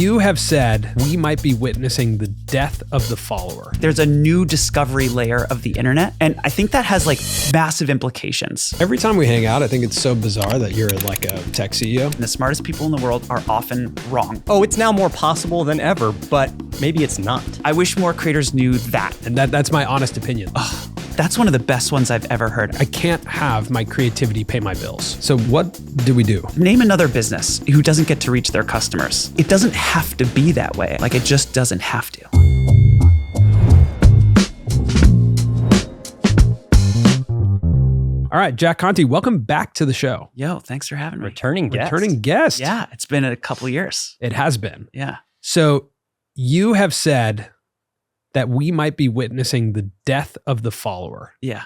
You have said we might be witnessing the death of the follower. There's a new discovery layer of the internet, and I think that has like massive implications. Every time we hang out, I think it's so bizarre that you're like a tech CEO. The smartest people in the world are often wrong. Oh, it's now more possible than ever, but maybe it's not. I wish more creators knew that. And that's my honest opinion. That's one of the best ones I've ever heard. I can't have my creativity pay my bills. So what do we do? Name another business who doesn't get to reach their customers. It doesn't have to be that way. Like, it just doesn't have to. All right, Jack Conte, welcome back to the show. Yo, thanks for having me. Returning Returning guest. Yeah, it's been a couple of years. It has been. Yeah. So you have said that we might be witnessing the death of the follower. Yeah.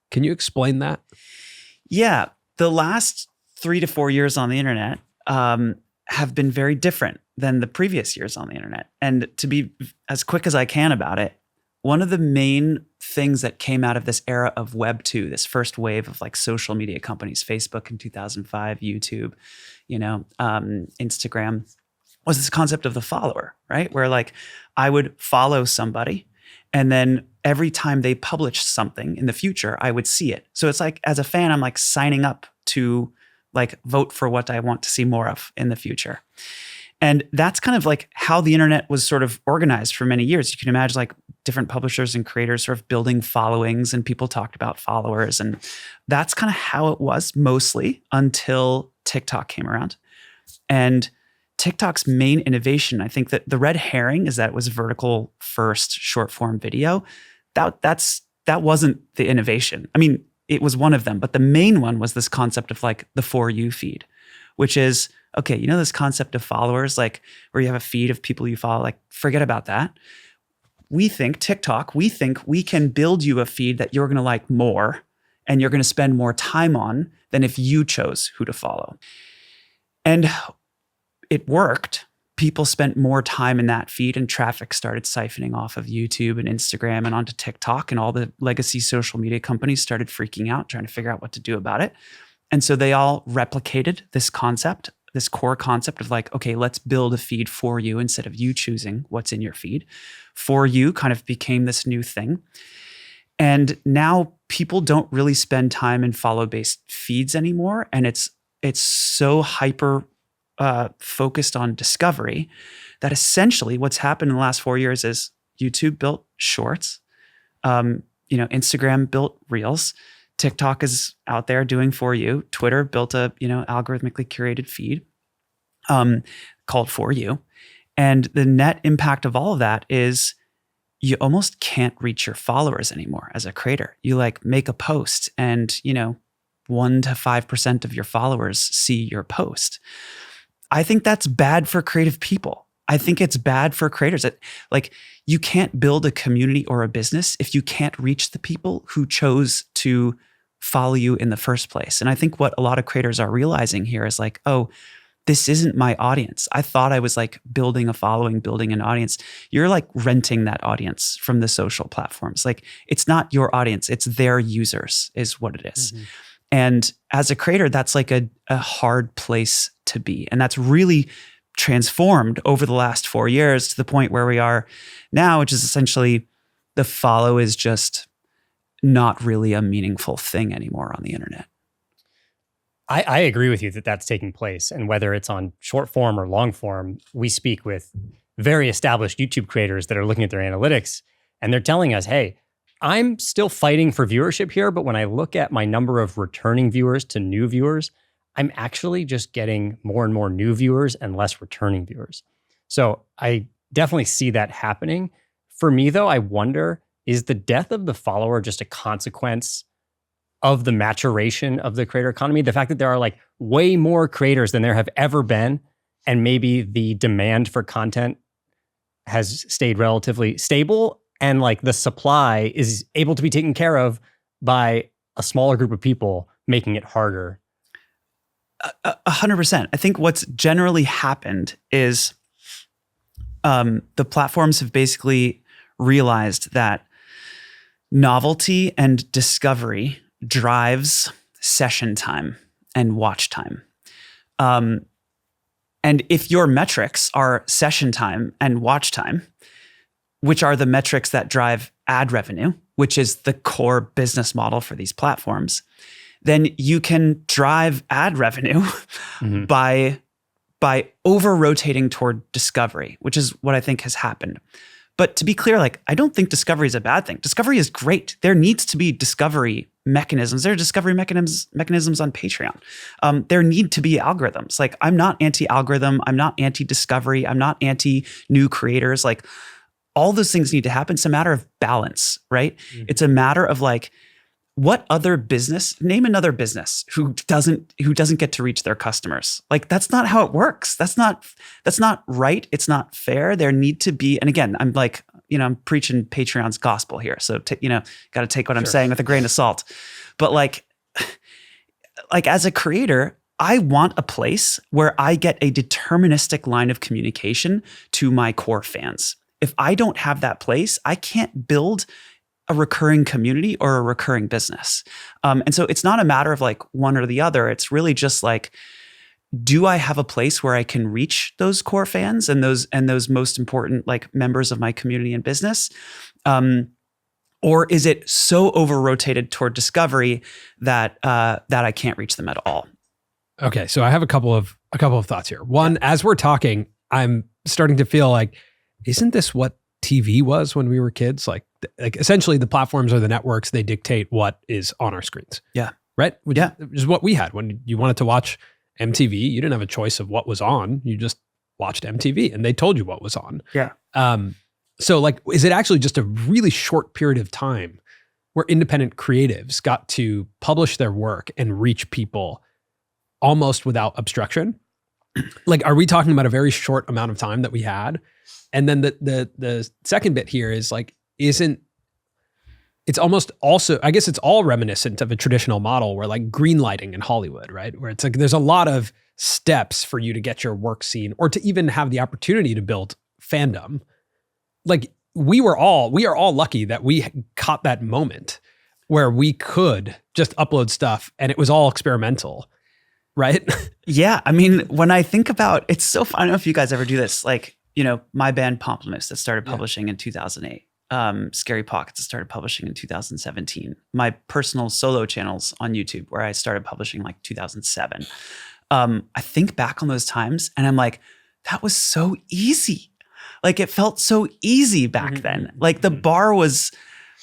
Can you explain that? Yeah. The last 3 to 4 years on the internet have been very different than the previous years on the internet. And to be as quick as I can about it, one of the main things that came out of this era of Web 2, this first wave of like social media companies, Facebook in 2005, YouTube, Instagram, was this concept of the follower, right? Where like I would follow somebody and then every time they published something in the future, I would see it. So it's like, as a fan, I'm like signing up to like vote for what I want to see more of in the future. And that's kind of like how the internet was sort of organized for many years. You can imagine like different publishers and creators sort of building followings, and people talked about followers. And that's kind of how it was mostly until TikTok came around. And TikTok's main innovation, I think that the red herring is that it was vertical first short form video. That wasn't the innovation. I mean, it was one of them, but the main one was this concept of like the For You feed, which is, okay, you know this concept of followers, like where you have a feed of people you follow, like forget about that. We think we can build you a feed that you're gonna like more and you're gonna spend more time on than if you chose who to follow. And it worked. People spent more time in that feed and traffic started siphoning off of YouTube and Instagram and onto TikTok, and all the legacy social media companies started freaking out, trying to figure out what to do about it. And so they all replicated this concept, this core concept of like, okay, let's build a feed for you instead of you choosing what's in your feed. For You kind of became this new thing. And now people don't really spend time in follow-based feeds anymore. And it's so hyper focused on discovery that essentially what's happened in the last 4 years is YouTube built Shorts, Instagram built Reels, TikTok is out there doing For You, Twitter built a algorithmically curated feed called For You, and the net impact of all of that is you almost can't reach your followers anymore as a creator. You like make a post and 1 to 5% of your followers see your post. I think that's bad for creative people. I think it's bad for creators. Like, you can't build a community or a business if you can't reach the people who chose to follow you in the first place. And I think what a lot of creators are realizing here is like, oh, this isn't my audience. I thought I was like building a following, building an audience. You're like renting that audience from the social platforms. Like, it's not your audience, it's their users is what it is. Mm-hmm. And as a creator, that's like a hard place to be. And that's really transformed over the last 4 years to the point where we are now, which is essentially the follow is just not really a meaningful thing anymore on the internet. I agree with you that that's taking place. And whether it's on short form or long form, we speak with very established YouTube creators that are looking at their analytics and they're telling us, hey, I'm still fighting for viewership here, but when I look at my number of returning viewers to new viewers, I'm actually just getting more and more new viewers and less returning viewers. So I definitely see that happening. For me, though, I wonder, is the death of the follower just a consequence of the maturation of the creator economy? The fact that there are like way more creators than there have ever been, and maybe the demand for content has stayed relatively stable, and like the supply is able to be taken care of by a smaller group of people, making it harder. 100%. I think what's generally happened is the platforms have basically realized that novelty and discovery drives session time and watch time. And if your metrics are session time and watch time, which are the metrics that drive ad revenue, which is the core business model for these platforms, then you can drive ad revenue by over-rotating toward discovery, which is what I think has happened. But to be clear, like, I don't think discovery is a bad thing. Discovery is great. There needs to be discovery mechanisms. There are discovery mechanisms on Patreon. There need to be algorithms. Like, I'm not anti-algorithm. I'm not anti-discovery. I'm not anti-new creators. Like, all those things need to happen. It's a matter of balance, right? It's a matter of like, what other business, name another business who doesn't get to reach their customers. Like, that's not how it works. That's not right. It's not fair. There need to be, and again, I'm like, I'm preaching Patreon's gospel here. So, got to take what I'm saying with a grain of salt. But like as a creator, I want a place where I get a deterministic line of communication to my core fans. If I don't have that place, I can't build a recurring community or a recurring business. And so it's not a matter of like one or the other. It's really just like, do I have a place where I can reach those core fans and those most important like members of my community and business? Or is it so over-rotated toward discovery that I can't reach them at all? Okay, so I have a couple of thoughts here. One, as we're talking, I'm starting to feel like, isn't this what TV was when we were kids? Like essentially the platforms or the networks, they dictate what is on our screens. Yeah. Right? Which is what we had. When you wanted to watch MTV, you didn't have a choice of what was on. You just watched MTV and they told you what was on. Yeah. So like, is it actually just a really short period of time where independent creatives got to publish their work and reach people almost without obstruction? Like, are we talking about a very short amount of time that we had? And then the second bit here is like, it's almost also, I guess it's all reminiscent of a traditional model where like green lighting in Hollywood, right? Where it's like, there's a lot of steps for you to get your work seen or to even have the opportunity to build fandom. Like we are all lucky that we caught that moment where we could just upload stuff and it was all experimental, right? Yeah. I mean, when I think about, it's so fun. I don't know if you guys ever do this, like, my band Pomplamoose that started publishing in 2008. Scary Pockets that started publishing in 2017. My personal solo channels on YouTube where I started publishing like 2007. I think back on those times and I'm like, that was so easy. Like it felt so easy back then. Like the bar was,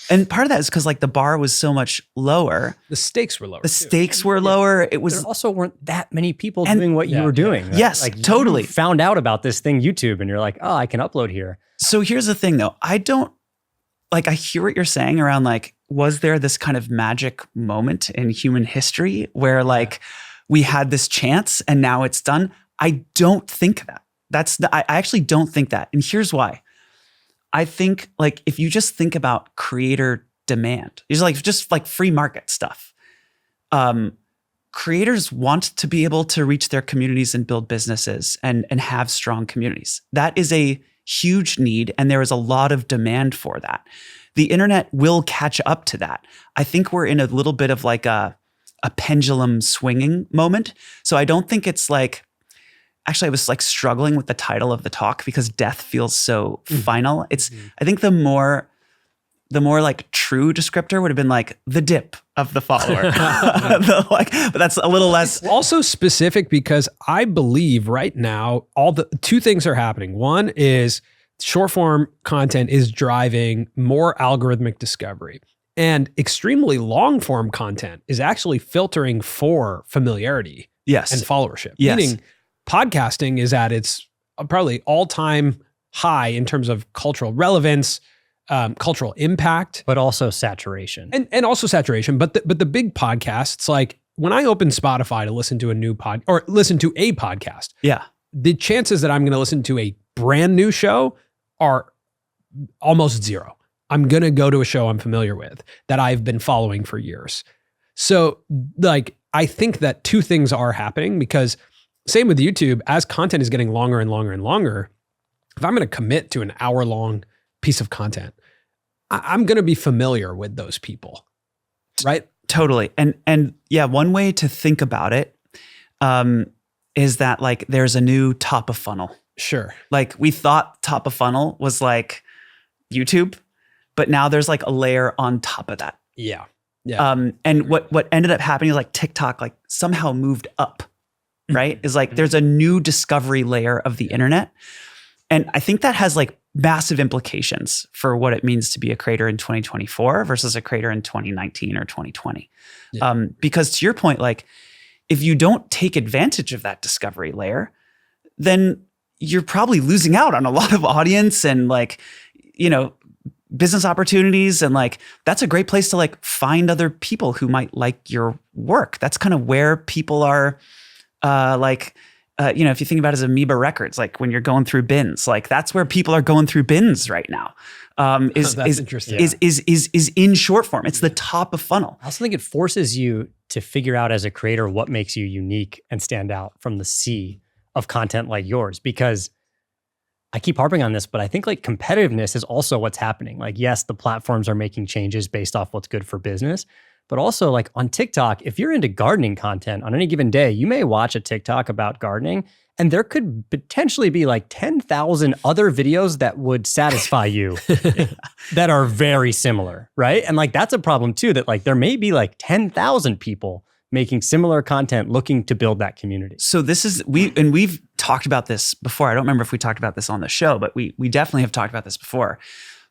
and part of that is because like the bar was so much lower. The stakes were lower. The stakes were lower. It was there also weren't that many people doing what you were doing. Right? Yes, like totally. You found out about this thing, YouTube, and you're like, oh, I can upload here. So here's the thing though. I hear what you're saying around like, was there this kind of magic moment in human history where like we had this chance and now it's done? I don't think that. I actually don't think that. And here's why. I think like if you just think about creator demand, it's like just like free market stuff. Creators want to be able to reach their communities and build businesses and have strong communities. That is a huge need, and there is a lot of demand for that. The internet will catch up to that. I think we're in a little bit of like a pendulum swinging moment. So I don't think it's like, actually I was like struggling with the title of the talk because death feels so final. It's, I think the more like true descriptor would have been like the dip of the follower. But that's a little less. It's also specific because I believe right now, two things are happening. One is short form content is driving more algorithmic discovery, and extremely long form content is actually filtering for familiarity and followership. Yes. Meaning podcasting is at its probably all-time high in terms of cultural relevance, cultural impact, but also saturation, and also saturation. But the big podcasts, like when I open Spotify to listen to a podcast, the chances that I'm going to listen to a brand new show are almost zero. I'm going to go to a show I'm familiar with that I've been following for years. So like, I think that two things are happening because same with YouTube, as content is getting longer and longer and longer, if I'm going to commit to an hour-long piece of content, I'm going to be familiar with those people, right? Totally. And yeah, one way to think about it is that like there's a new top of funnel. Sure. Like we thought top of funnel was like YouTube, but now there's like a layer on top of that. Yeah. Yeah. And what ended up happening is like TikTok like somehow moved up, right? Is like there's a new discovery layer of the internet. And I think that has like massive implications for what it means to be a creator in 2024 versus a creator in 2019 or 2020. Yeah. Because to your point, like if you don't take advantage of that discovery layer, then you're probably losing out on a lot of audience and like, business opportunities. And like, that's a great place to like find other people who might like your work. That's kind of where people are if you think about it as Amoeba Records, like when you're going through bins, like that's where people are going through bins right now. Is interesting. Is in short form. It's the top of funnel. I also think it forces you to figure out as a creator what makes you unique and stand out from the sea of content like yours. Because I keep harping on this, but I think like competitiveness is also what's happening. Like, yes, the platforms are making changes based off what's good for business. But also like on TikTok, if you're into gardening content on any given day, you may watch a TikTok about gardening and there could potentially be like 10,000 other videos that would satisfy you that are very similar, right? And like that's a problem too, that like there may be like 10,000 people making similar content looking to build that community. So this is, we've talked about this before. I don't remember if we talked about this on the show, but we definitely have talked about this before.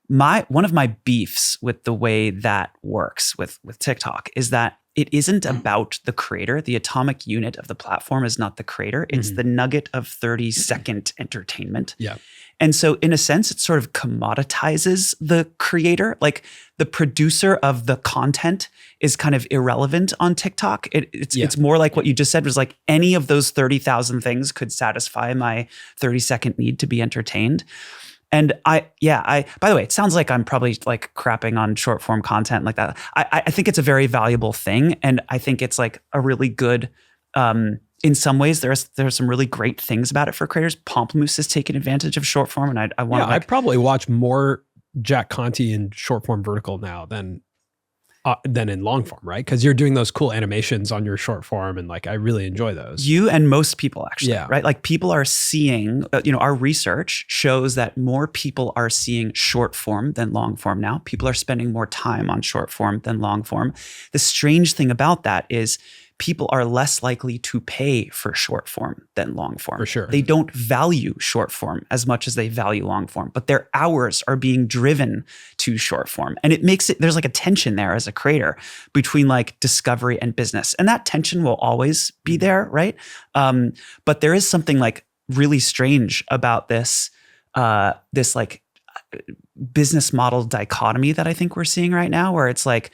One of my beefs with the way that works with TikTok is that it isn't about the creator. The atomic unit of the platform is not the creator. It's the nugget of 30-second entertainment. Yeah. And so in a sense, it sort of commoditizes the creator. Like the producer of the content is kind of irrelevant on TikTok. It's more like what you just said was like any of those 30,000 things could satisfy my 30-second need to be entertained. And by the way, it sounds like I'm probably like crapping on short form content like that. I think it's a very valuable thing. And I think it's like a really good, in some ways, there's some really great things about it for creators. Pamplemousse has taken advantage of short form. And I want to I probably watch more Jack Conte in short form vertical now than in long form, right? Because you're doing those cool animations on your short form, and like I really enjoy those. You and most people actually, right? Like people are seeing, our research shows that more people are seeing short form than long form now. People are spending more time on short form than long form. The strange thing about that is people are less likely to pay for short form than long form. For sure. They don't value short form as much as they value long form, but their hours are being driven to short form. And it makes it, there's like a tension there as a creator between like discovery and business. And that tension will always be there, right? But there is something like really strange about this like business model dichotomy that I think we're seeing right now, where it's like,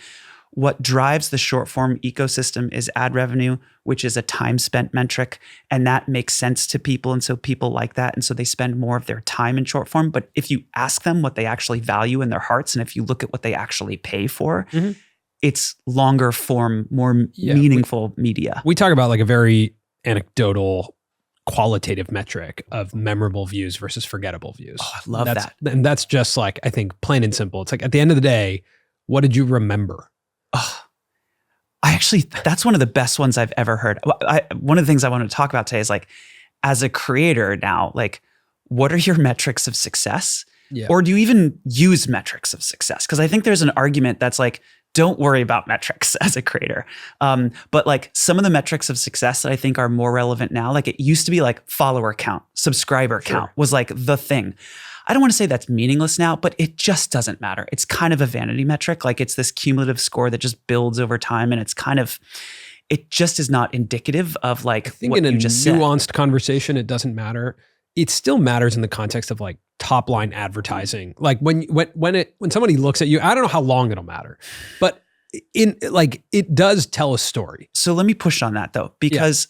what drives the short form ecosystem is ad revenue, which is a time spent metric. And that makes sense to people. And so people like that. And so they spend more of their time in short form. But if you ask them what they actually value in their hearts, and if you look at what they actually pay for, it's longer form, more meaningful media. We talk about like a very anecdotal, qualitative metric of memorable views versus forgettable views. Oh, I love that. And that's just like, I think plain and simple. It's like at the end of the day, what did you remember? That's one of the best ones I've ever heard. One of the things I want to talk about today is like, as a creator now, like, what are your metrics of success? Yeah. Or do you even use metrics of success? Because I think there's an argument that's like, don't worry about metrics as a creator. But like some of the metrics of success that I think are more relevant now, like it used to be like follower count, subscriber count was like the thing. I don't want to say that's meaningless now, but it just doesn't matter. It's kind of a vanity metric. Like it's this cumulative score that just builds over time. And it just is not indicative of like what you just said. In a nuanced conversation, it doesn't matter. It still matters in the context of like top line advertising. Like when somebody looks at you, I don't know how long it'll matter, but it does tell a story. So let me push on that though, because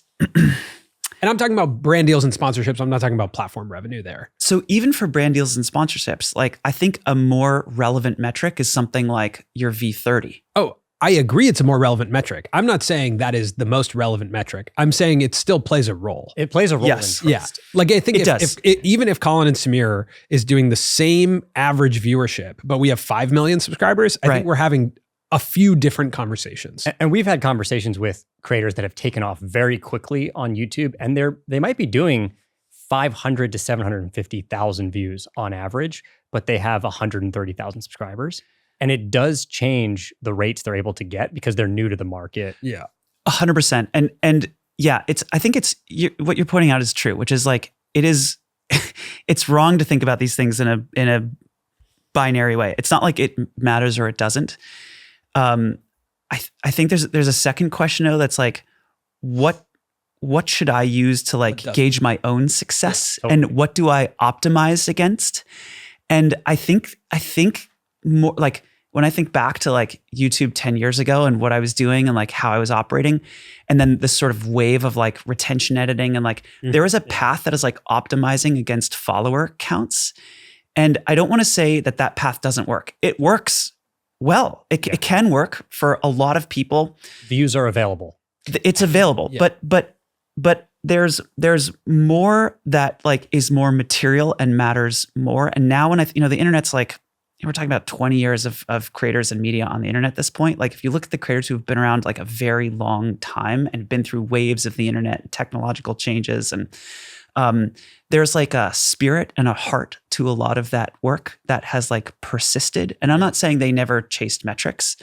and I'm talking about brand deals and sponsorships. I'm not talking about platform revenue there. So even for brand deals and sponsorships, like I think a more relevant metric is something like your V30. Oh, I agree it's a more relevant metric. I'm not saying that is the most relevant metric. I'm saying it still plays a role. It plays a role. Yes. Yeah. Like I think even if Colin and Samir is doing the same average viewership, but we have 5 million subscribers, I think we're having a few different conversations. And we've had conversations with creators that have taken off very quickly on YouTube, and they might be doing 500 to 750,000 views on average, but they have 130,000 subscribers. And it does change the rates they're able to get because they're new to the market. Yeah. 100%. And yeah, I think what you're pointing out is true, which is like, it's wrong to think about these things in a binary way. It's not like it matters or it doesn't. I think there's a second question though that's like, what should I use to like gauge my own success, yeah, totally. and what do I optimize against? And I think more like when I think back to like YouTube 10 years ago and what I was doing and like how I was operating, and then this sort of wave of like retention editing and like there is a path that is like optimizing against follower counts. And I don't want to say that path doesn't work. It works well. It can work for a lot of people. Views are available. It's available, Yeah. but there's more that like is more material and matters more. And now when the internet's like, we're talking about 20 years of creators and media on the internet at this point. Like if you look at the creators who've been around like a very long time and been through waves of the internet and technological changes, and there's like a spirit and a heart to a lot of that work that has like persisted. And I'm not saying they never chased metrics,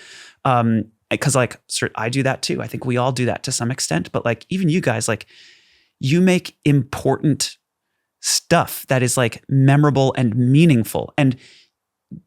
because like I do that too. I think we all do that to some extent. But like even you guys, like you make important stuff that is like memorable and meaningful, and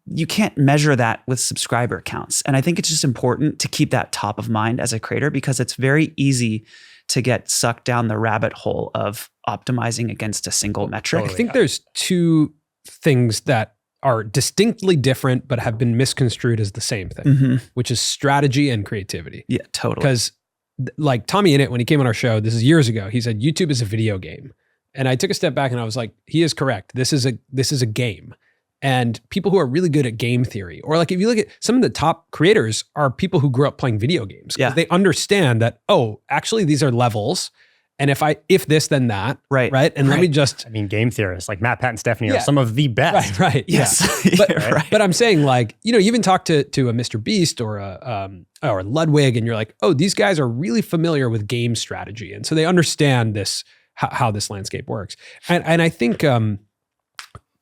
you can't measure that with subscriber counts. And I think it's just important to keep that top of mind as a creator, because it's very easy to get sucked down the rabbit hole of optimizing against a single metric. I think there's two things that are distinctly different but have been misconstrued as the same thing, which is strategy and creativity. Yeah, totally. Because like Tommy Innit, when he came on our show, this is years ago, he said YouTube is a video game. And I took a step back and I was like, he is correct. This is a game. And people who are really good at game theory, or like if you look at some of the top creators are people who grew up playing video games. Yeah. They understand that, oh, actually these are levels. And if this, then that. Right. Right. And let me just. I mean, game theorists like Matt, Pat, and Stephanie Yeah. are some of the best. Right. Yes. Yeah. But, Right. but I'm saying like, you even talk to a Mr. Beast or or Ludwig, and you're like, oh, these guys are really familiar with game strategy. And so they understand this, how this landscape works. And I think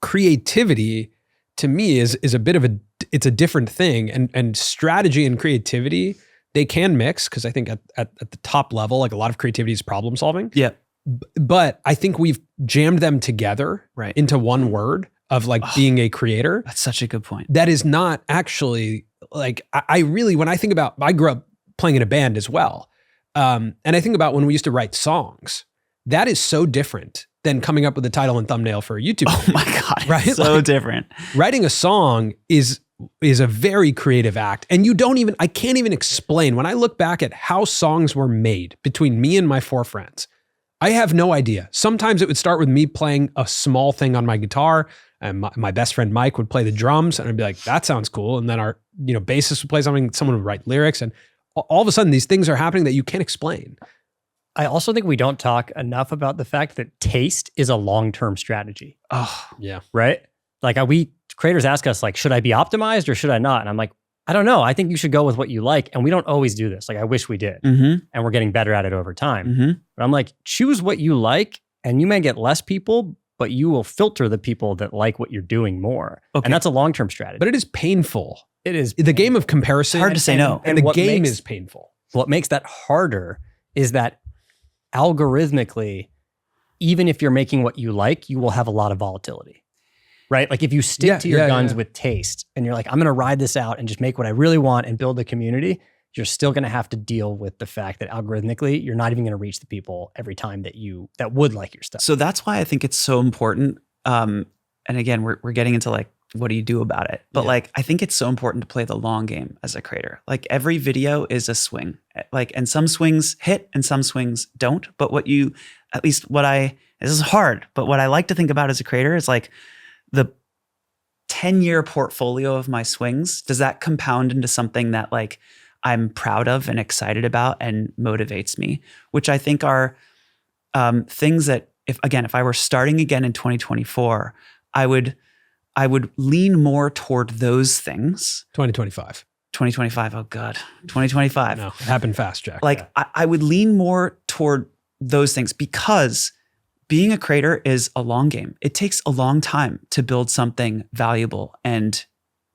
creativity to me is a bit of it's a different thing, and strategy and creativity, they can mix, because I think at the top level, like a lot of creativity is problem solving. Yeah. But I think we've jammed them together Right. into one word of like being a creator. That's such a good point. That is not actually like, I really, when I think about, I grew up playing in a band as well. And I think about when we used to write songs, that is so different than coming up with a title and thumbnail for a YouTube Oh video. my God. Right? So Like, different. Writing a song is a very creative act. And I can't even explain, when I look back at how songs were made between me and my 4 friends, I have no idea. Sometimes it would start with me playing a small thing on my guitar, and my best friend Mike would play the drums, and I'd be like, that sounds cool. And then our bassist would play something, someone would write lyrics, and all of a sudden these things are happening that you can't explain. I also think we don't talk enough about the fact that taste is a long-term strategy, Oh, Yeah. right? Like creators ask us like, should I be optimized or should I not? And I'm like, I don't know. I think you should go with what you like. And we don't always do this. Like I wish we did. mm-hmm. And we're getting better at it over time. Mm-hmm. But I'm like, choose what you like, and you may get less people, but you will filter the people that like what you're doing more. Okay. And that's a long-term strategy. But it is painful. it is The game of comparison. Hard to say no. And the what game makes- is painful. What makes that harder is that algorithmically, even if you're making what you like, you will have a lot of volatility, right? Like if you stick to your guns with taste and you're like, I'm going to ride this out and just make what I really want and build a community, you're still going to have to deal with the fact that algorithmically, you're not even going to reach the people every time that would like your stuff. So that's why I think it's so important. And again, we're getting into like, what do you do about it? But like, I think it's so important to play the long game as a creator. Like every video is a swing, like, and some swings hit and some swings don't. But this is hard, but what I like to think about as a creator is like the 10-year portfolio of my swings. Does that compound into something that like I'm proud of and excited about and motivates me? Which I think are things that if I were starting again in 2024, I would lean more toward those things. 2025. 2025. Oh God, 2025. No, it happened fast, Jack. Like I would lean more toward those things because being a creator is a long game. It takes a long time to build something valuable and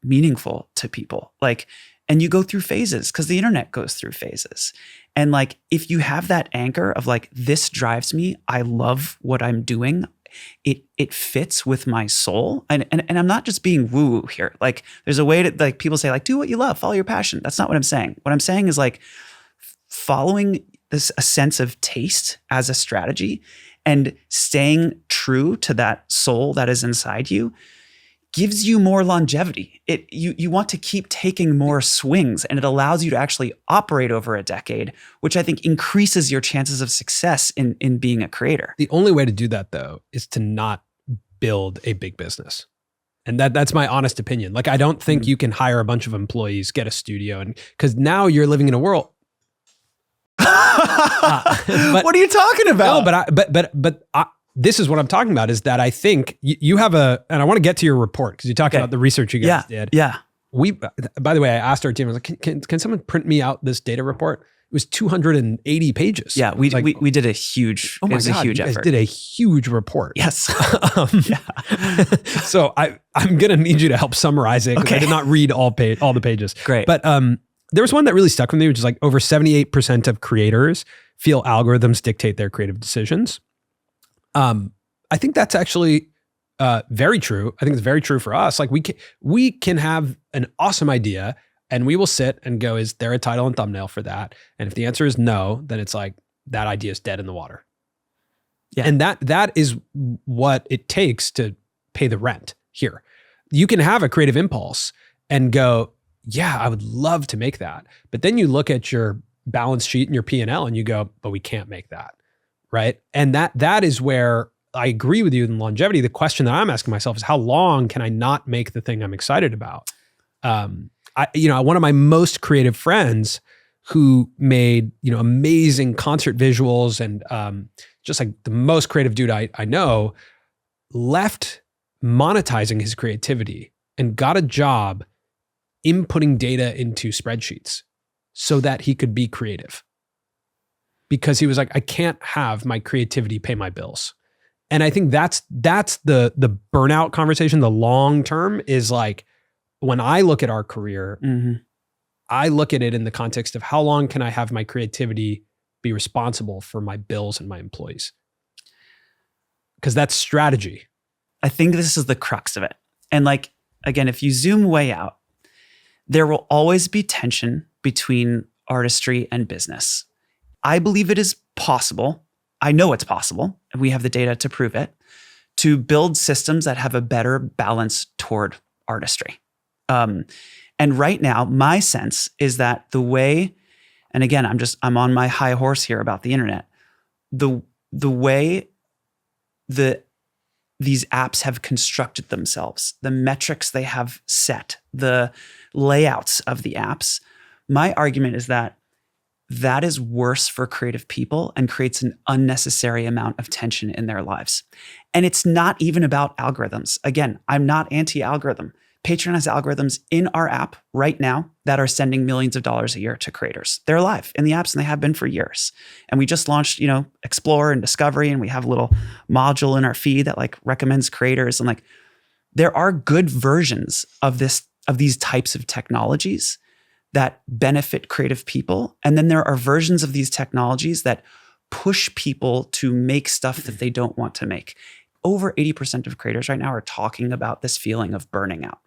meaningful to people. Like, and you go through phases because the internet goes through phases. And like, if you have that anchor of like, this drives me, I love what I'm doing, it fits with my soul. And I'm not just being woo-woo here. Like, there's a way to, like, people say like, do what you love, follow your passion. That's not what I'm saying. What I'm saying is like following this, a sense of taste as a strategy and staying true to that soul that is inside you gives you more longevity. You want to keep taking more swings, and it allows you to actually operate over a decade, which I think increases your chances of success in being a creator. The only way to do that, though, is to not build a big business. And that's my honest opinion. Like, I don't think you can hire a bunch of employees, get a studio, and because now you're living in a world. What are you talking about? No, but this is what I'm talking about, is that I think you have and I want to get to your report because you're talking about the research you guys did. Yeah. By the way, I asked our team, I was like, can someone print me out this data report? It was 280 pages. Yeah, we did a huge, oh my it was God, a huge you guys effort. did a huge report. Yes. So I'm going to need you to help summarize it, because I did not read all the pages. Great. But there was one that really stuck with me, which is like over 78% of creators feel algorithms dictate their creative decisions. I think that's actually very true. I think it's very true for us. Like, we can have an awesome idea and we will sit and go, is there a title and thumbnail for that? And if the answer is no, then it's like, that idea is dead in the water. Yeah. And that is what it takes to pay the rent here. You can have a creative impulse and go, yeah, I would love to make that. But then you look at your balance sheet and your P&L and you go, but we can't make that. Right. And that is where I agree with you in longevity. The question that I'm asking myself is, how long can I not make the thing I'm excited about? One of my most creative friends who made, amazing concert visuals and just like the most creative dude I know, left monetizing his creativity and got a job inputting data into spreadsheets so that he could be creative. Because he was like, I can't have my creativity pay my bills. And I think that's the burnout conversation. The long term is like, when I look at our career, I look at it in the context of how long can I have my creativity be responsible for my bills and my employees? Because that's strategy. I think this is the crux of it. And like, again, if you zoom way out, there will always be tension between artistry and business. I believe it is possible. I know it's possible, and we have the data to prove it, to build systems that have a better balance toward artistry. And right now, my sense is that the way, and again, I'm on my high horse here about the internet, the way these apps have constructed themselves, the metrics they have set, the layouts of the apps, my argument is that is worse for creative people and creates an unnecessary amount of tension in their lives. And it's not even about algorithms. Again, I'm not anti-algorithm. Patreon has algorithms in our app right now that are sending millions of dollars a year to creators. They're live in the apps, and they have been for years. And we just launched, Explore and Discovery, and we have a little module in our feed that like recommends creators. And like, there are good versions of these types of technologies that benefit creative people. And then there are versions of these technologies that push people to make stuff that they don't want to make. Over 80% of creators right now are talking about this feeling of burning out.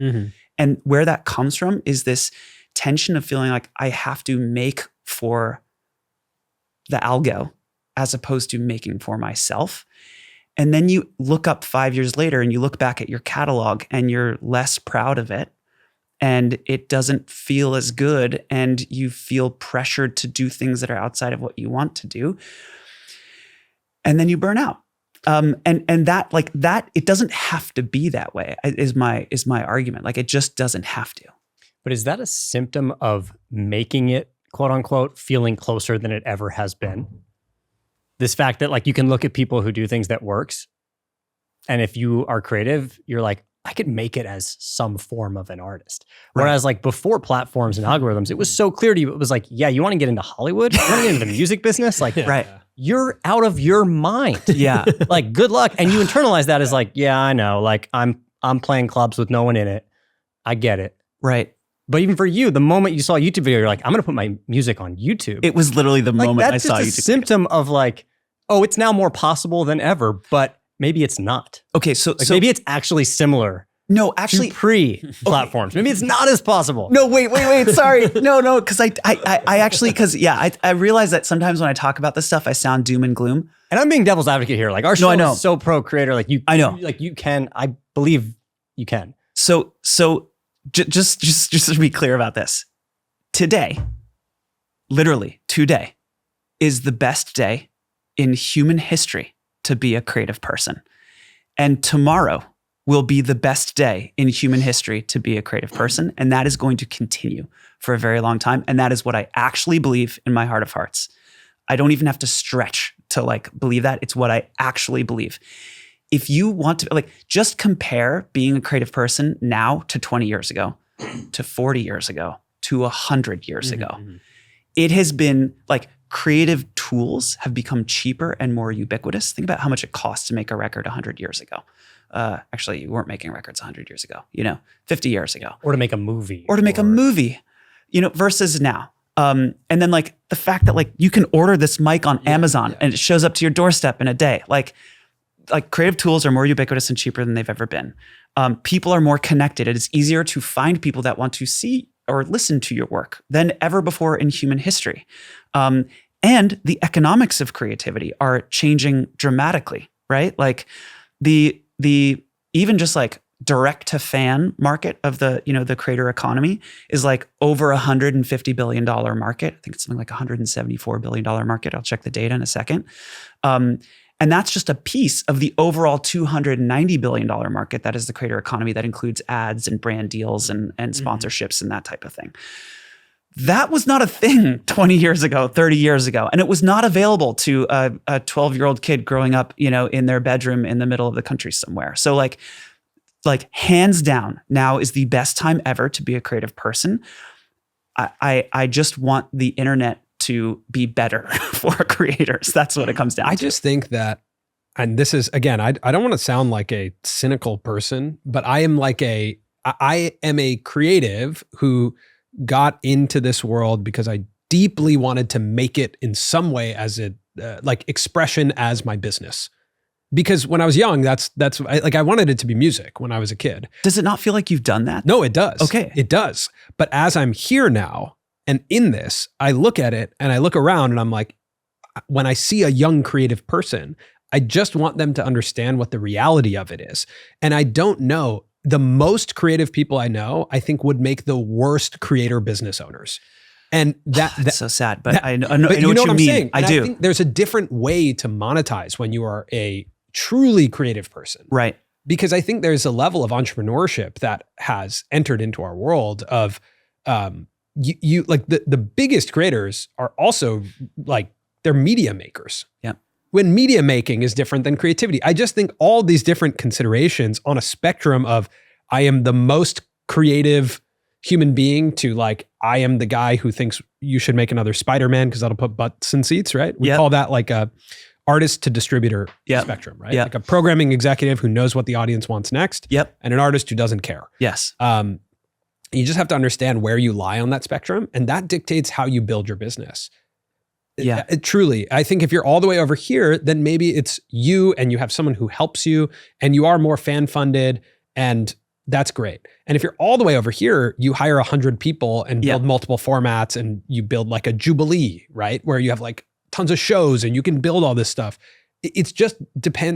And where that comes from is this tension of feeling like I have to make for the algo as opposed to making for myself. And then you look up 5 years later and you look back at your catalog and you're less proud of it. And it doesn't feel as good, and you feel pressured to do things that are outside of what you want to do. And then you burn out. And that it doesn't have to be that way is my argument. Like, it just doesn't have to. But is that a symptom of making it, quote unquote, feeling closer than it ever has been? This fact that like you can look at people who do things that works, and if you are creative, you're like, I could make it as some form of an artist. Whereas like before platforms and algorithms, it was so clear to you. It was like, yeah, you want to get into Hollywood? You want to get into the music business? Like, Right. you're out of your mind. Yeah. Like, good luck. And you internalize that as like, yeah, I know. Like I'm playing clubs with no one in it. I get it. Right. But even for you, the moment you saw a YouTube video, you're like, I'm going to put my music on YouTube. It was literally the like, moment I that's saw just YouTube. a symptom of like, oh, it's now more possible than ever, but maybe it's not. Okay, so Maybe it's actually similar no, to actually, pre-platforms. Maybe it's not as possible. no, wait. Sorry, no, because I actually, because I realize that sometimes when I talk about this stuff, I sound doom and gloom. And I'm being devil's advocate here. Like our show is so pro creator. Like I know. Like you can. I believe you can. So just to be clear about this, today, literally today, is the best day in human history to be a creative person, and tomorrow will be the best day in human history to be a creative person. And that is going to continue for a very long time. And that is what I actually believe in my heart of hearts. I don't even have to stretch to like believe that. It's what I actually believe. If you want to like just compare being a creative person now to 20 years ago, to 40 years ago, to 100 years ago, it has been like creative tools have become cheaper and more ubiquitous. Think about how much it costs to make a record 100 years ago. Actually, you weren't making records 100 years ago, 50 years ago. Or to make a movie. A movie, versus now. And then like the fact that like you can order this mic on Amazon and it shows up to your doorstep in a day. Like creative tools are more ubiquitous and cheaper than they've ever been. People are more connected. It is easier to find people that want to see or listen to your work than ever before in human history. And the economics of creativity are changing dramatically, right? Like the even just like direct to fan market of the creator economy is like over $150 billion market. I think it's something like $174 billion market. I'll check the data in a second. And that's just a piece of the overall $290 billion market that is the creator economy that includes ads and brand deals and sponsorships and that type of thing. That was not a thing 20 years ago, 30 years ago. And it was not available to a 12-year-old kid growing up, in their bedroom in the middle of the country somewhere. So like hands down, now is the best time ever to be a creative person. I just want the internet to be better for creators. That's what it comes down to. I just think that, and this is, again, I don't want to sound like a cynical person, but I am a creative who got into this world because I deeply wanted to make it in some way as a expression as my business. Because when I was young, I wanted it to be music when I was a kid. Does it not feel like you've done that? No, it does. Okay. It does. But as I'm here now and in this, I look at it and I look around and I'm like, when I see a young creative person, I just want them to understand what the reality of it is. And I don't know. The most creative people I know, I think, would make the worst creator business owners. And that's so sad, but I know what I'm you mean. saying. I do. I think there's a different way to monetize when you are a truly creative person. Right. Because I think there's a level of entrepreneurship that has entered into our world of you like the biggest creators are also like they're media makers. Yeah. When media making is different than creativity. I just think all these different considerations on a spectrum of I am the most creative human being to like, I am the guy who thinks you should make another Spider-Man because that'll put butts in seats, right? We call that like a artist to distributor spectrum, right? Like a programming executive who knows what the audience wants next and an artist who doesn't care. Yes. You just have to understand where you lie on that spectrum, and that dictates how you build your business. Yeah. Truly. I think if you're all the way over here, then maybe it's you and you have someone who helps you and you are more fan funded, and that's great. And if you're all the way over here, you hire 100 people and build multiple formats and you build like a Jubilee, right? Where you have like tons of shows and you can build all this stuff. It's just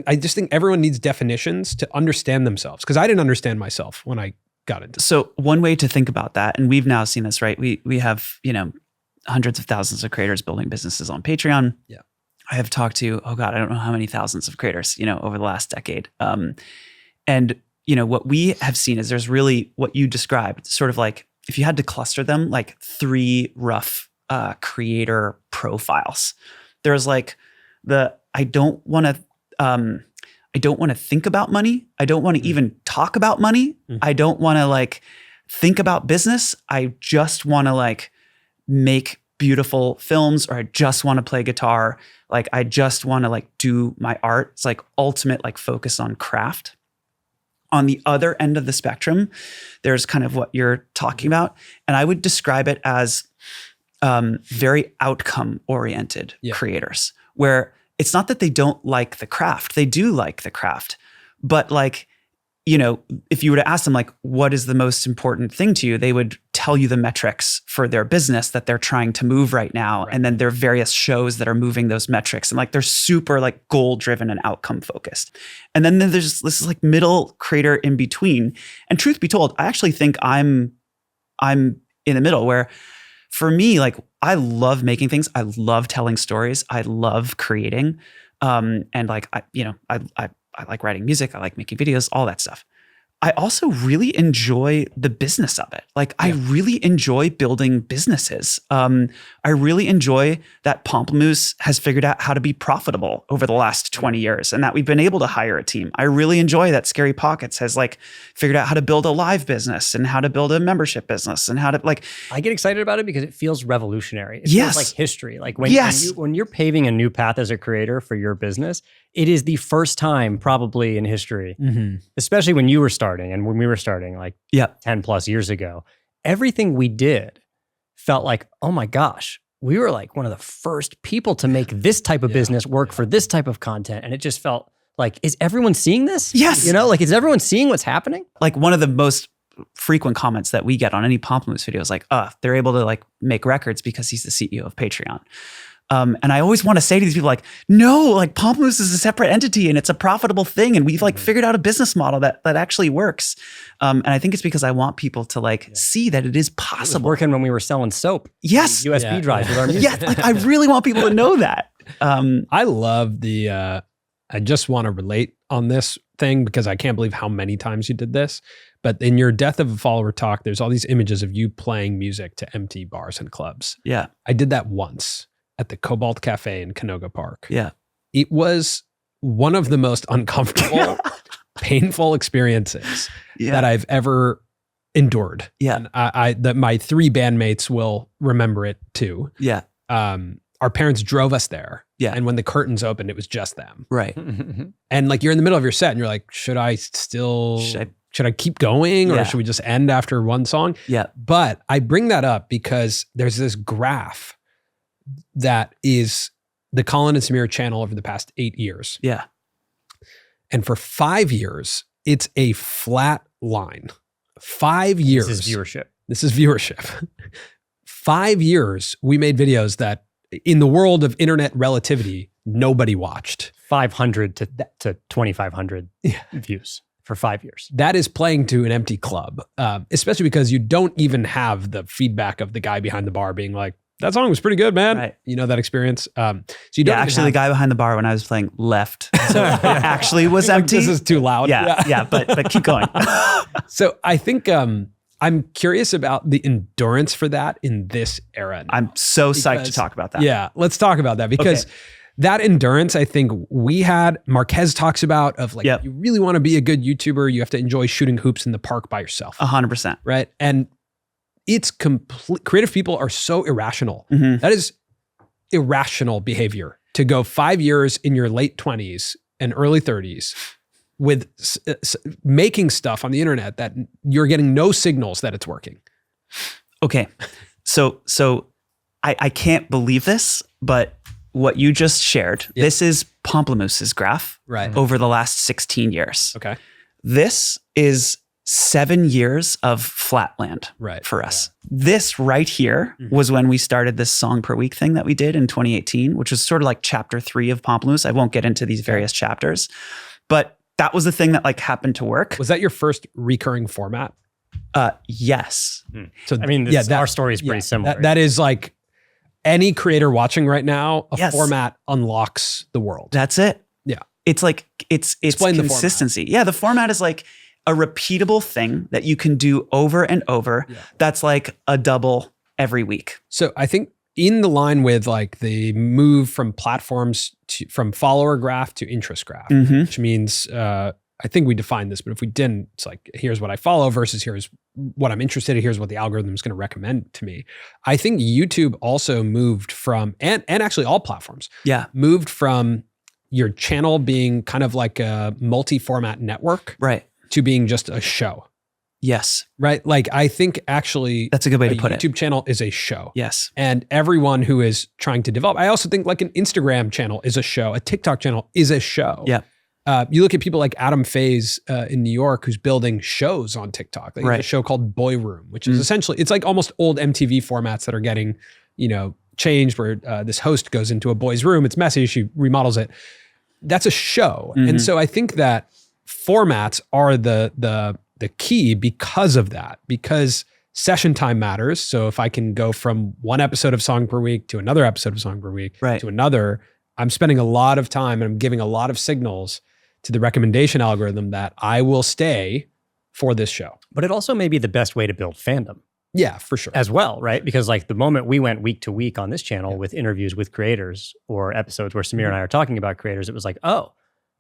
I just think everyone needs definitions to understand themselves, because I didn't understand myself when I got into it. So one way to think about that, and we've now seen this, right? We have, hundreds of thousands of creators building businesses on Patreon. Yeah. I have talked to, I don't know how many thousands of creators, over the last decade. And what we have seen is there's really what you described, sort of like if you had to cluster them, like three rough creator profiles. There's like I don't want I don't want to think about money. I don't want to even talk about money. I don't want to like think about business. I just want to like make beautiful films, or I just want to play guitar. Like I just want to like do my art. It's like ultimate like focus on craft. On the other end of the spectrum, there's kind of what you're talking about. And I would describe it as very outcome oriented creators, where it's not that they don't like the craft. They do like the craft. But like, you know, if you were to ask them like, what is the most important thing to you? They would tell you the metrics for their business that they're trying to move right now. Right. And then there are various shows that are moving those metrics. And like, they're super like goal driven and outcome focused. And then there's this like middle creator in between. And truth be told, I actually think I'm in the middle, where for me, like I love making things. I love telling stories. I love creating. And like, I like writing music. I like making videos, all that stuff. I also really enjoy the business of it. Like I really enjoy building businesses. I really enjoy that Pomplamoose has figured out how to be profitable over the last 20 years and that we've been able to hire a team. I really enjoy that Scary Pockets has like figured out how to build a live business and how to build a membership business and how to like. I get excited about it because it feels revolutionary. It feels like history. Like when you're paving a new path as a creator for your business, it is the first time probably in history, especially when you were starting and when we were starting like 10 plus years ago, everything we did felt like, oh my gosh, we were like one of the first people to make this type of business work for this type of content. And it just felt like, is everyone seeing this? Yes. You know, like, is everyone seeing what's happening? Like one of the most frequent comments that we get on any Pomplamoose video is like, they're able to like make records because he's the CEO of Patreon. And I always want to say to these people like, no, like Pomplamoose is a separate entity and it's a profitable thing. And we've like figured out a business model that actually works. And I think it's because I want people to like see that it is possible. It was working when we were selling soap. Yes. USB drives with our music. Yes. Like I really want people to know that. I love the, I just want to relate on this thing because I can't believe how many times you did this. But in your Death of a Follower talk, there's all these images of you playing music to empty bars and clubs. Yeah. I did that once at the Cobalt Cafe in Canoga Park. Yeah. It was one of the most uncomfortable, painful experiences that I've ever endured. Yeah. And that my 3 bandmates will remember it too. Yeah. Our parents drove us there. Yeah. And when the curtains opened, it was just them. Right. And like you're in the middle of your set and you're like, should I keep going or should we just end after one song? Yeah. But I bring that up because there's this graph that is the Colin and Samir channel over the past 8 years. Yeah. And for 5 years, it's a flat line. 5 years. This is viewership. 5 years, we made videos that in the world of internet relativity, nobody watched. 500 to 2,500 views for 5 years. That is playing to an empty club, especially because you don't even have the feedback of the guy behind the bar being like, that song was pretty good, man. Right. You know that experience? So you don't actually the guy behind the bar when I was playing left. So it actually was empty. This is too loud. Yeah, but keep going. So I think I'm curious about the endurance for that in this era now. I'm so psyched to talk about that. Yeah, let's talk about that because that endurance, I think we had, Marquez talks about of like, you really want to be a good YouTuber, you have to enjoy shooting hoops in the park by yourself. 100%. Right? And it's complete. Creative people are so irrational. That is irrational behavior to go 5 years in your late 20s and early 30s with making stuff on the internet that you're getting no signals that it's working. Okay. So I can't believe this, but what you just shared, this is Pomplamoose graph over the last 16 years. Okay. This is 7 years of flatland for us. This right here was when we started this song per week thing that we did in 2018, which was sort of like chapter 3 of Pomplamoose. I won't get into these various chapters, but that was the thing that like happened to work. Was that your first recurring format? Yes. So I mean, our story is pretty similar. That is like any creator watching right now, a format unlocks the world. That's it. Yeah. It's like, it's consistency. The format is like a repeatable thing that you can do over and over. That's like a double every week. So I think in the line with like the move from platforms from follower graph to interest graph, which means, I think we defined this, but if we didn't, it's like, here's what I follow versus here's what I'm interested in. Here's what the algorithm is going to recommend to me. I think YouTube also moved from, and actually all platforms, moved from your channel being kind of like a multi-format network, right, to being just a show. Yes. Right. Like I think actually that's a good way to put it. YouTube channel is a show. Yes. And everyone who is trying to develop, I also think like an Instagram channel is a show. A TikTok channel is a show. Yeah. You look at people like Adam Faze in New York, who's building shows on TikTok. Like a show called Boy Room, which is essentially, it's like almost old MTV formats that are getting, changed, where this host goes into a boy's room. It's messy. She remodels it. That's a show. And so I think that formats are the key because of that, because session time matters. So if I can go from one episode of Song per week to another episode of Song per week to another, I'm spending a lot of time and I'm giving a lot of signals to the recommendation algorithm that I will stay for this show. But it also may be the best way to build fandom. Yeah, for sure. As well, right? Because like the moment we went week to week on this channel with interviews with creators or episodes where Samir and I are talking about creators, it was like, oh,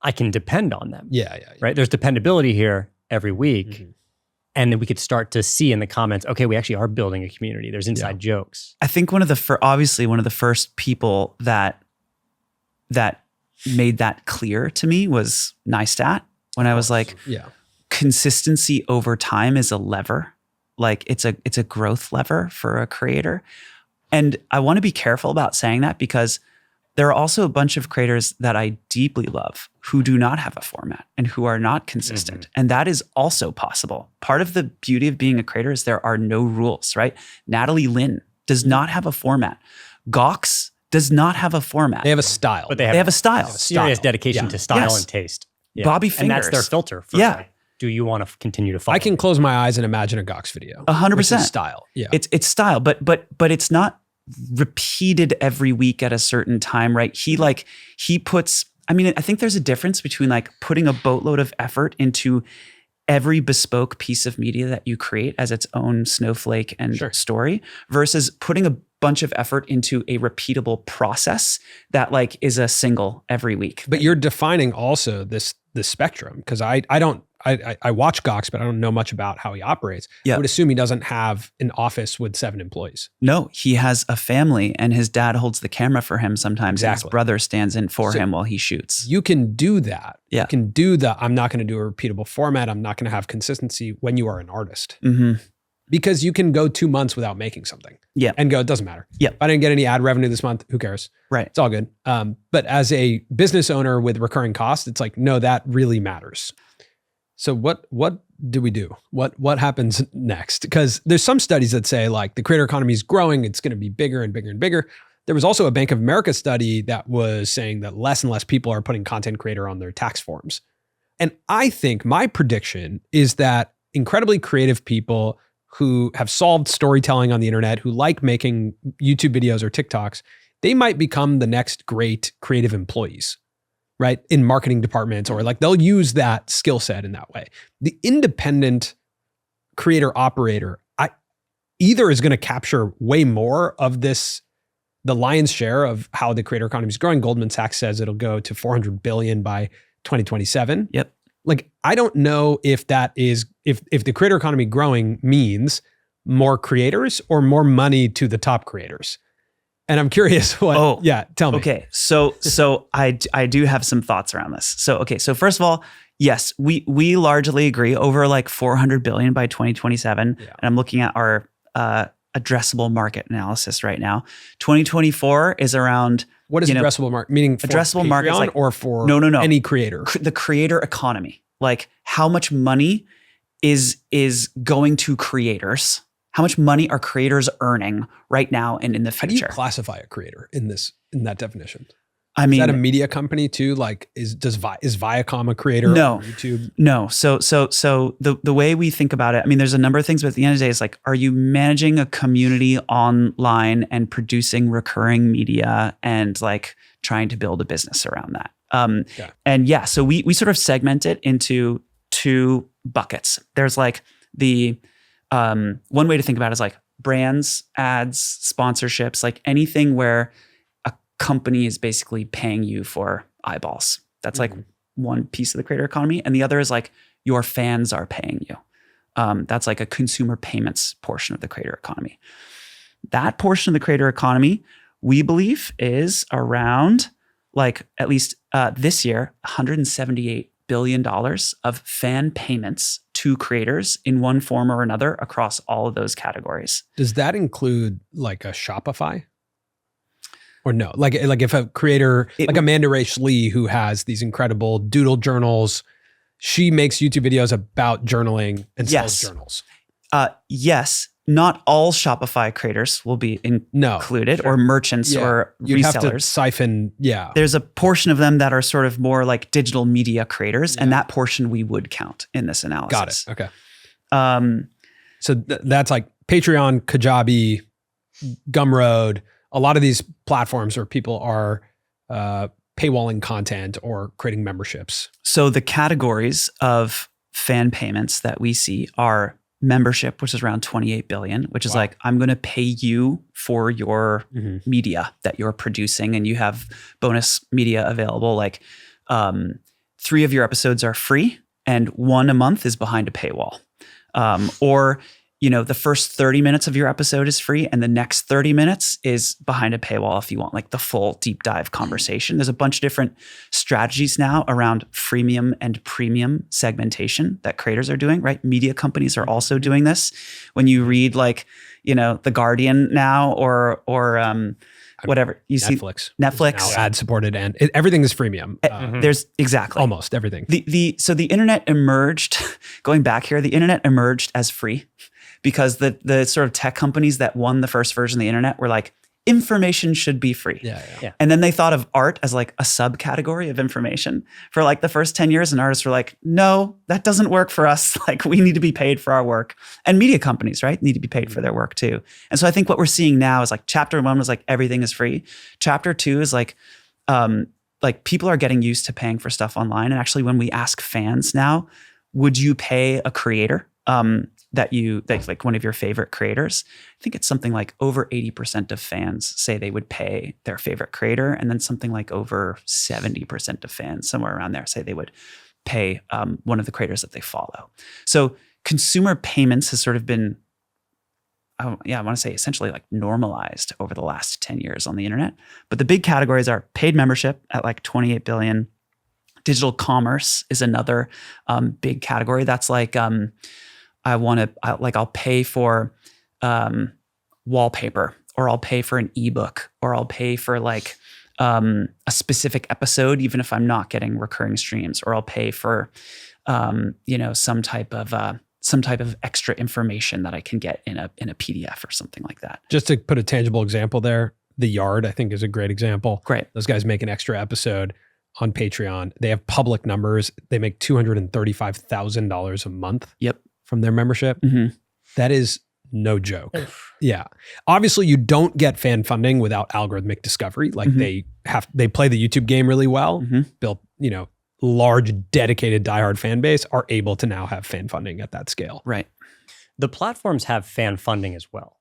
I can depend on them. Yeah. Right? There's dependability here every week. And then we could start to see in the comments, okay, we actually are building a community. There's inside jokes. I think one of the first people that made that clear to me was Neistat, when I was like, consistency over time is a lever. Like it's a growth lever for a creator. And I want to be careful about saying that because there are also a bunch of creators that I deeply love who do not have a format and who are not consistent. And that is also possible. Part of the beauty of being a creator is there are no rules, right? Natalie Lynn does not have a format. Gox does not have a format. They have a style. But they have a style. Serious dedication to style and taste. Yeah. Bobby Fingers. And that's their filter for like, do you want to continue to follow? I can close my eyes and imagine a Gox video. 100%. Which is style. Yeah. It's style, but it's not repeated every week at a certain time, right? He puts, I mean, I think there's a difference between like putting a boatload of effort into every bespoke piece of media that you create as its own snowflake and story versus putting a bunch of effort into a repeatable process that like is a single every week. But you're defining also the spectrum, because I watch Gox, but I don't know much about how he operates. I would assume he doesn't have an office with 7 employees. No, he has a family and his dad holds the camera for him sometimes. His brother stands in for him while he shoots. You can do that. You can do I'm not going to do a repeatable format. I'm not going to have consistency when you are an artist. Because you can go 2 months without making something and go, it doesn't matter. If I didn't get any ad revenue this month, who cares? Right. It's all good. But as a business owner with recurring costs, it's like, no, that really matters. So what do we do? What happens next? Because there's some studies that say like the creator economy is growing. It's going to be bigger and bigger and bigger. There was also a Bank of America study that was saying that less and less people are putting content creator on their tax forms. And I think my prediction is that incredibly creative people who have solved storytelling on the internet, who like making YouTube videos or TikToks, they might become the next great creative employees, right? In marketing departments, or like they'll use that skill set in that way. The independent creator operator, either is going to capture way more of this, the lion's share of how the creator economy is growing. Goldman Sachs says it'll go to 400 billion by 2027. Yep. Like, I don't know if that is, if the creator economy growing means more creators or more money to the top creators. And I'm curious what, tell me. Okay. So I do have some thoughts around this. So first of all, yes, we largely agree over like 400 billion by 2027. And I'm looking at our addressable market analysis right now. 2024 is around. What is addressable market? Meaning for addressable market like, or for any creator? The creator economy. Like how much money is going to creators? How much money are creators earning right now and in the future? How do you classify a creator in that definition? I mean, is that a media company too? Like is Viacom a creator on YouTube? No. So the way we think about it, I mean, there's a number of things, but at the end of the day, it's like, are you managing a community online and producing recurring media and like trying to build a business around that? And so we sort of segment it into 2 buckets. There's like the one way to think about it is like brands, ads, sponsorships, like anything where a company is basically paying you for eyeballs. That's like one piece of the creator economy. And the other is like your fans are paying you. That's like a consumer payments portion of the creator economy. That portion of the creator economy, we believe, is around like at least this year, $178 billion of fan payments to creators in one form or another across all of those categories. Does that include like a Shopify? Or no? Like if a creator, like Amanda Raish Lee, who has these incredible doodle journals, she makes YouTube videos about journaling and sells journals. Yes. Not all Shopify creators will be included, or merchants or You'd resellers. have to siphon, There's a portion of them that are sort of more like digital media creators, and that portion we would count in this analysis. Got it. Okay. So that's like Patreon, Kajabi, Gumroad, a lot of these platforms where people are paywalling content or creating memberships. So the categories of fan payments that we see are membership, which is around 28 billion, which is like, I'm going to pay you for your media that you're producing, and you have bonus media available. Like 3 of your episodes are free and 1 a month is behind a paywall. Or, you know, the first 30 minutes of your episode is free and the next 30 minutes is behind a paywall if you want like the full deep dive conversation. There's a bunch of different strategies now around freemium and premium segmentation that creators are doing, right? Media companies are also doing this. When you read like, you know, The Guardian now or whatever, you see Netflix now ad supported, and everything is freemium. There's exactly almost everything. So the internet emerged, going back here, the internet emerged as free because the sort of tech companies that won the first version of the internet were like, information should be free. Yeah. And then they thought of art as like a subcategory of information for like the first 10 years. And artists were like, no, that doesn't work for us. Like we need to be paid for our work. And media companies, right, need to be paid for their work too. And so I think what we're seeing now is like chapter 1 was like everything is free. Chapter 2 is like people are getting used to paying for stuff online. And actually when we ask fans now, would you pay a creator that's like one of your favorite creators? I think it's something like over 80% of fans say they would pay their favorite creator. And then something like over 70% of fans, somewhere around there, say they would pay one of the creators that they follow. So consumer payments has sort of been, I want to say essentially like normalized over the last 10 years on the internet. But the big categories are paid membership at like 28 billion. Digital commerce is another big category. That's like, I'll pay for wallpaper, or I'll pay for an ebook, or I'll pay for like a specific episode, even if I'm not getting recurring streams, or I'll pay for some type of extra information that I can get in a PDF or something like that. Just to put a tangible example there, The Yard, I think, is a great example. Great. Those guys make an extra episode on Patreon. They have public numbers. They make $235,000 a month. Yep. From their membership. That is no joke. Yeah. Obviously you don't get fan funding without algorithmic discovery. Like they play the YouTube game really well, built, large dedicated diehard fan base, are able to now have fan funding at that scale. Right. The platforms have fan funding as well,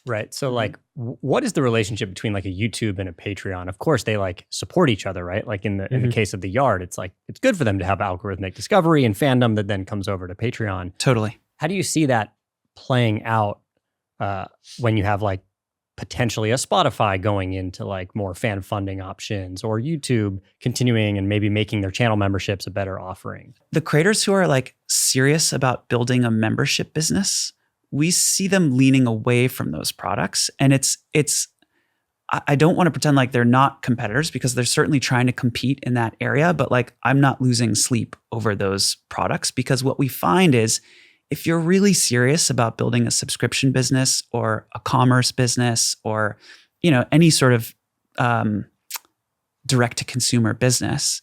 right? So like what is the relationship between like a YouTube and a Patreon? Of course they like support each other, right? Like in the case of The Yard, it's like, it's good for them to have algorithmic discovery and fandom that then comes over to Patreon. Totally. How do you see that playing out when you have like potentially a Spotify going into like more fan funding options, or YouTube continuing and maybe making their channel memberships a better offering? The creators who are like serious about building a membership business, we see them leaning away from those products. And I don't want to pretend like they're not competitors, because they're certainly trying to compete in that area, but like I'm not losing sleep over those products, because what we find is if you're really serious about building a subscription business or a commerce business, or, any sort of direct to consumer business,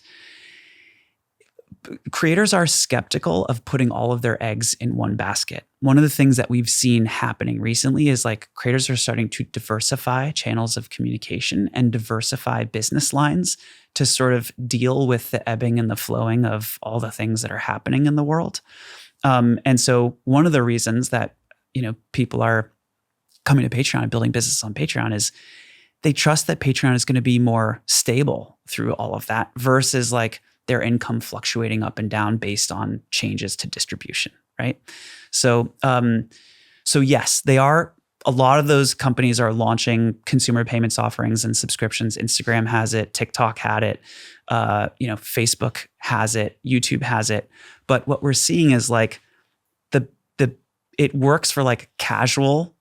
creators are skeptical of putting all of their eggs in one basket. One of the things that we've seen happening recently is like creators are starting to diversify channels of communication and diversify business lines to sort of deal with the ebbing and the flowing of all the things that are happening in the world. And so one of the reasons that, people are coming to Patreon and building business on Patreon is they trust that Patreon is going to be more stable through all of that versus like their income fluctuating up and down based on changes to distribution, right? So, yes, they are. A lot of those companies are launching consumer payments offerings and subscriptions. Instagram has it, TikTok had it, Facebook has it, YouTube has it. But what we're seeing is like it works for like casual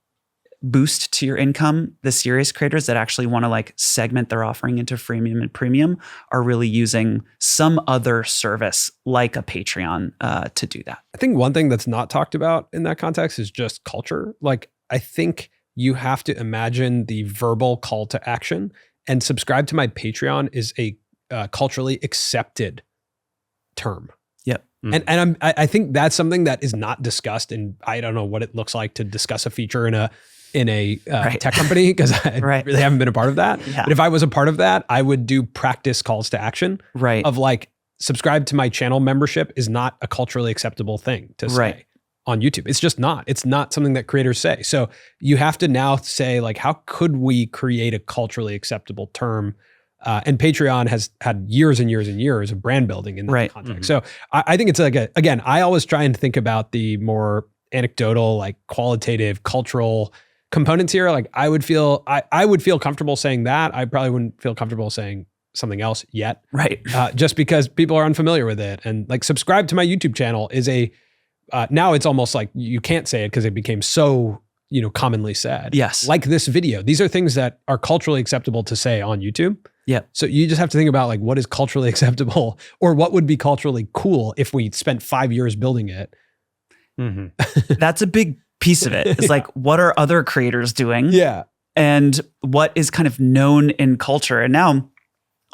boost to your income. The serious creators that actually want to like segment their offering into freemium and premium are really using some other service like a Patreon to do that. I think one thing that's not talked about in that context is just culture. Like, I think you have to imagine the verbal call to action, and subscribe to my Patreon is a culturally accepted term. Yep. And I think that's something that is not discussed, and I don't know what it looks like to discuss a feature in a tech company, because I really haven't been a part of that. Yeah. But if I was a part of that, I would do practice calls to action. Right. Of like, subscribe to my channel membership is not a culturally acceptable thing to say on YouTube. It's just not. It's not something that creators say. So you have to now say like, how could we create a culturally acceptable term? And Patreon has had years and years and years of brand building in that context. So I think it's like, again, I always try and think about the more anecdotal, like qualitative, cultural components here. Like I would feel comfortable saying that. I probably wouldn't feel comfortable saying something else yet. Right. Just because people are unfamiliar with it. And like, subscribe to my YouTube channel is now it's almost like you can't say it because it became so, commonly said. Yes. Like this video. These are things that are culturally acceptable to say on YouTube. Yeah. So you just have to think about like, what is culturally acceptable, or what would be culturally cool if we spent 5 years building it. Mm-hmm. That's a big piece of it. It's like, what are other creators doing? Yeah. And what is kind of known in culture? And now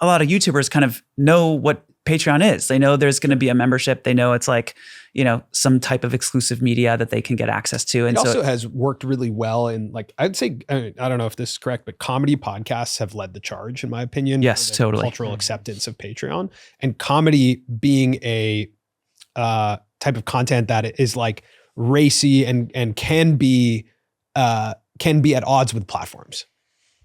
a lot of YouTubers kind of know what Patreon is. They know there's going to be a membership. They know it's like, some type of exclusive media that they can get access to. And it also has worked really well in, like, I'd say, I don't know if this is correct, but comedy podcasts have led the charge, in my opinion. Yes, for the totally. Cultural acceptance of Patreon, and comedy being a type of content that is like racy and can be at odds with platforms.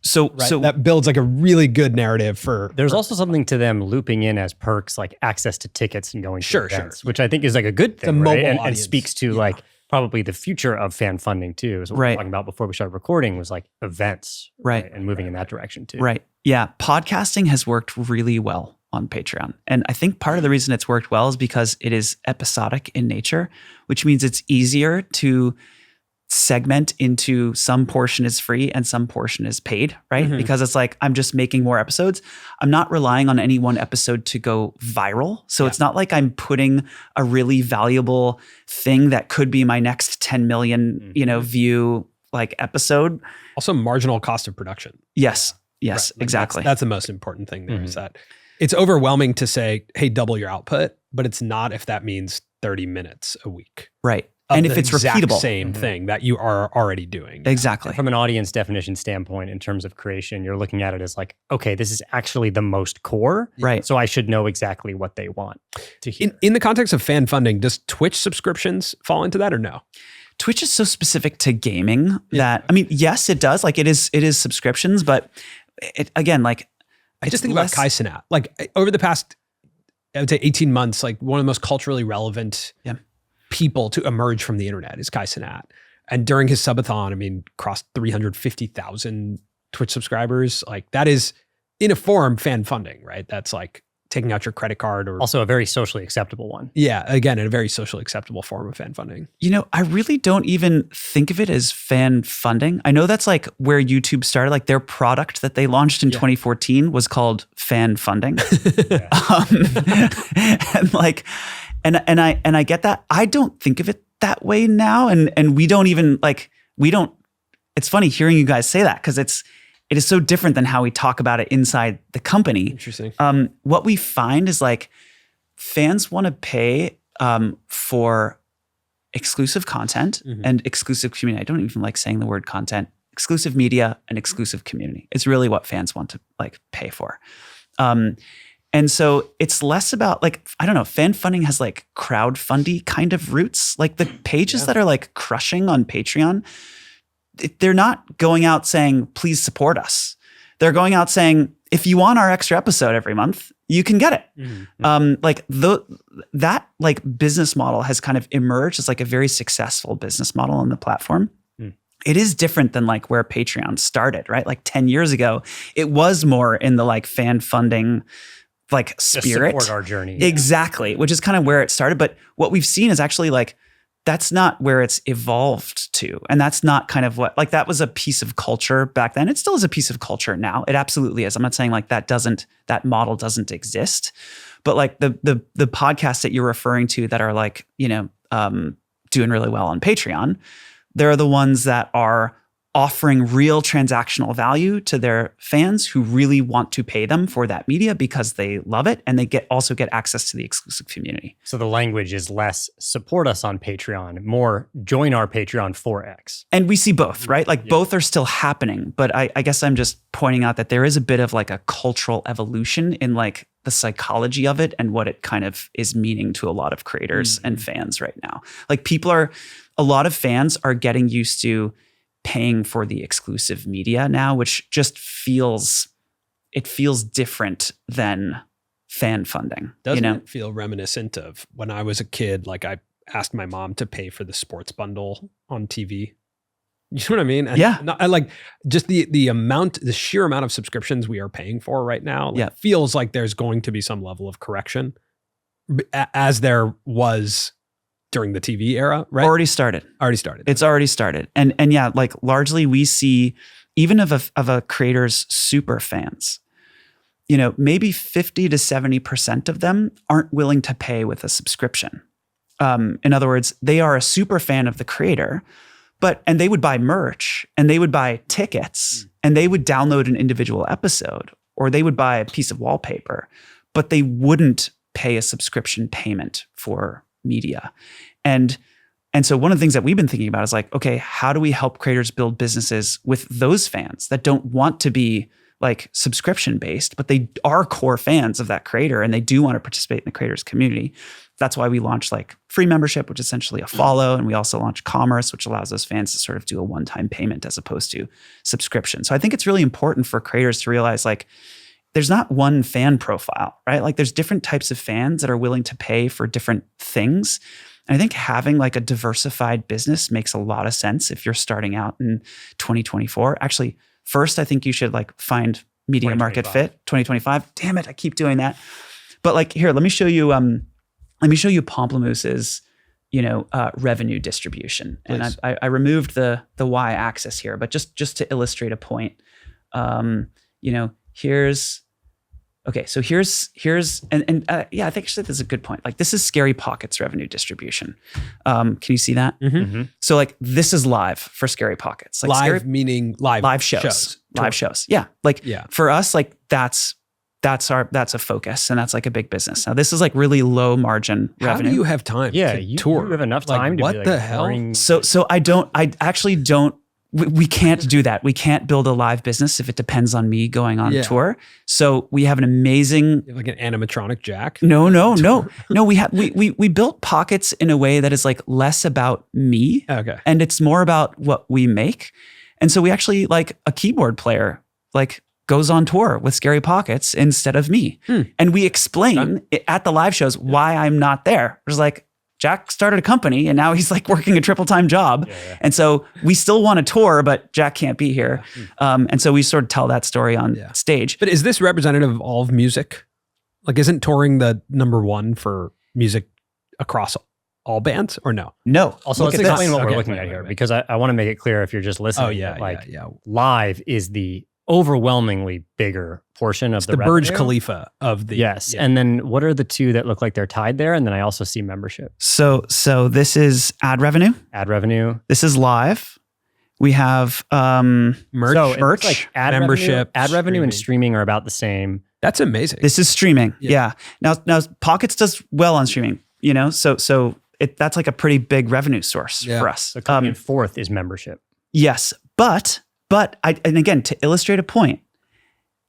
So that builds like a really good narrative for. There's also something to them looping in as perks, like access to tickets and going to events, sure. which I think is like a good thing, a right? mobile And speaks to like probably the future of fan funding too. So what we were talking about before we started recording was like events, right? And moving in that direction too. Right. Yeah. Podcasting has worked really well on Patreon. And I think part of the reason it's worked well is because it is episodic in nature, which means it's easier to segment into some portion is free and some portion is paid, right? Mm-hmm. Because it's like, I'm just making more episodes. I'm not relying on any one episode to go viral. So it's not like I'm putting a really valuable thing that could be my next 10 million, view like episode. Also marginal cost of production. Yes. Yes, right. Like exactly. That's the most important thing there is that it's overwhelming to say, hey, double your output, but it's not if that means 30 minutes a week. Right. And if it's repeatable. Same thing that you are already doing. Exactly. And from an audience definition standpoint, in terms of creation, you're looking at it as like, okay, this is actually the most core. Right. So I should know exactly what they want to hear. In the context of fan funding, does Twitch subscriptions fall into that or no? Twitch is so specific to gaming that, I mean, yes, it does. Like it is subscriptions, but again, like I just think about Kai Cenat. Like over the past, I would say 18 months, like one of the most culturally relevant people to emerge from the internet is Kai Cenat. And during his subathon, I mean, crossed 350,000 Twitch subscribers. Like that is in a form fan funding, right? That's like taking out your credit card, or also a very socially acceptable one. Yeah, again, in a very socially acceptable form of fan funding. I really don't even think of it as fan funding. I know that's like where YouTube started. Like their product that they launched in 2014 was called fan funding. And I get that. I don't think of it that way now. And we don't even it's funny hearing you guys say that because it is so different than how we talk about it inside the company. Interesting. What we find is like fans want to pay for exclusive content and exclusive community. I don't even like saying the word content. Exclusive media and exclusive community. It's really what fans want to like pay for. And so it's less about like, I don't know, fan funding has like crowdfundy kind of roots. Like the pages that are like crushing on Patreon, they're not going out saying, please support us. They're going out saying, if you want our extra episode every month, you can get it. That like business model has kind of emerged as like a very successful business model on the platform. It is different than like where Patreon started, right? Like 10 years ago, it was more in the like fan funding like spirit. Just support our journey. Exactly, which is kind of where it started. But what we've seen is actually like, that's not where it's evolved to. And that's not kind of what, like that was a piece of culture back then. It still is a piece of culture now. It absolutely is. I'm not saying like that model doesn't exist. But like the podcasts that you're referring to that are like, doing really well on Patreon, they're the ones that are offering real transactional value to their fans who really want to pay them for that media because they love it, and they also get access to the exclusive community. So the language is less support us on Patreon, more join our Patreon for X. And we see both, right? Like both are still happening, but I guess I'm just pointing out that there is a bit of like a cultural evolution in like the psychology of it and what it kind of is meaning to a lot of creators and fans right now. Like a lot of fans are getting used to paying for the exclusive media now, which just feels different than fan funding. Doesn't it feel reminiscent of when I was a kid? Like I asked my mom to pay for the sports bundle on TV. You know what I mean? And I like just the sheer amount of subscriptions we are paying for right now. Like, feels like there's going to be some level of correction, as there was during the TV era, right? Already started. It's already started. And yeah, like largely we see, even of a creator's super fans, maybe 50 to 70% of them aren't willing to pay with a subscription. In other words, they are a super fan of the creator, and they would buy merch and they would buy tickets and they would download an individual episode, or they would buy a piece of wallpaper, but they wouldn't pay a subscription payment for media. And so one of the things that we've been thinking about is like, okay, how do we help creators build businesses with those fans that don't want to be like subscription based, but they are core fans of that creator and they do want to participate in the creators community. That's why we launched like free membership, which is essentially a follow. And we also launched commerce, which allows those fans to sort of do a one-time payment as opposed to subscription. So I think it's really important for creators to realize like, there's not one fan profile, right? Like there's different types of fans that are willing to pay for different things. And I think having like a diversified business makes a lot of sense if you're starting out in 2024. Actually, first, I think you should like find media market fit 2025. Damn it, I keep doing that. But like here, let me show you Pomplamoos's, revenue distribution. Please. And I removed the y-axis here, but just to illustrate a point, here's I think actually this is a good point. Like this is Scary Pocket's revenue distribution. Can you see that? Mm-hmm. So like this is live for Scary Pockets. Like meaning live shows. Live shows. Yeah. For us, like that's a focus and that's like a big business. Now this is like really low margin revenue. How do you have time to tour? You have enough time to what be like the hell? boring. So I actually don't. We can't do that. We can't build a live business if it depends on me going on tour. So we have an amazing, like an animatronic Jack. No. We built Pockets in a way that is like less about me, and it's more about what we make. And so we actually like a keyboard player like goes on tour with Scary Pockets instead of me, and we explain at the live shows why I'm not there. There's like, Jack started a company and now he's like working a triple time job. And so we still want to tour, but Jack can't be here. And so we sort of tell that story on stage. But is this representative of all of music? Like, isn't touring the number one for music across all bands or no? No. Also, let's explain what we're looking at here, because I want to make it clear if you're just listening. Live is the overwhelmingly bigger portion of the revenue. Burj Khalifa of the And then what are the two that look like they're tied there? And then I also see membership. So this is ad revenue. This is live. We have merch. So merch. Like membership, ad revenue and streaming are about the same. That's amazing. This is streaming. Yeah. Now Pockets does well on streaming. So that's like a pretty big revenue source for us. So coming in fourth is membership. Yes, but and again, to illustrate a point,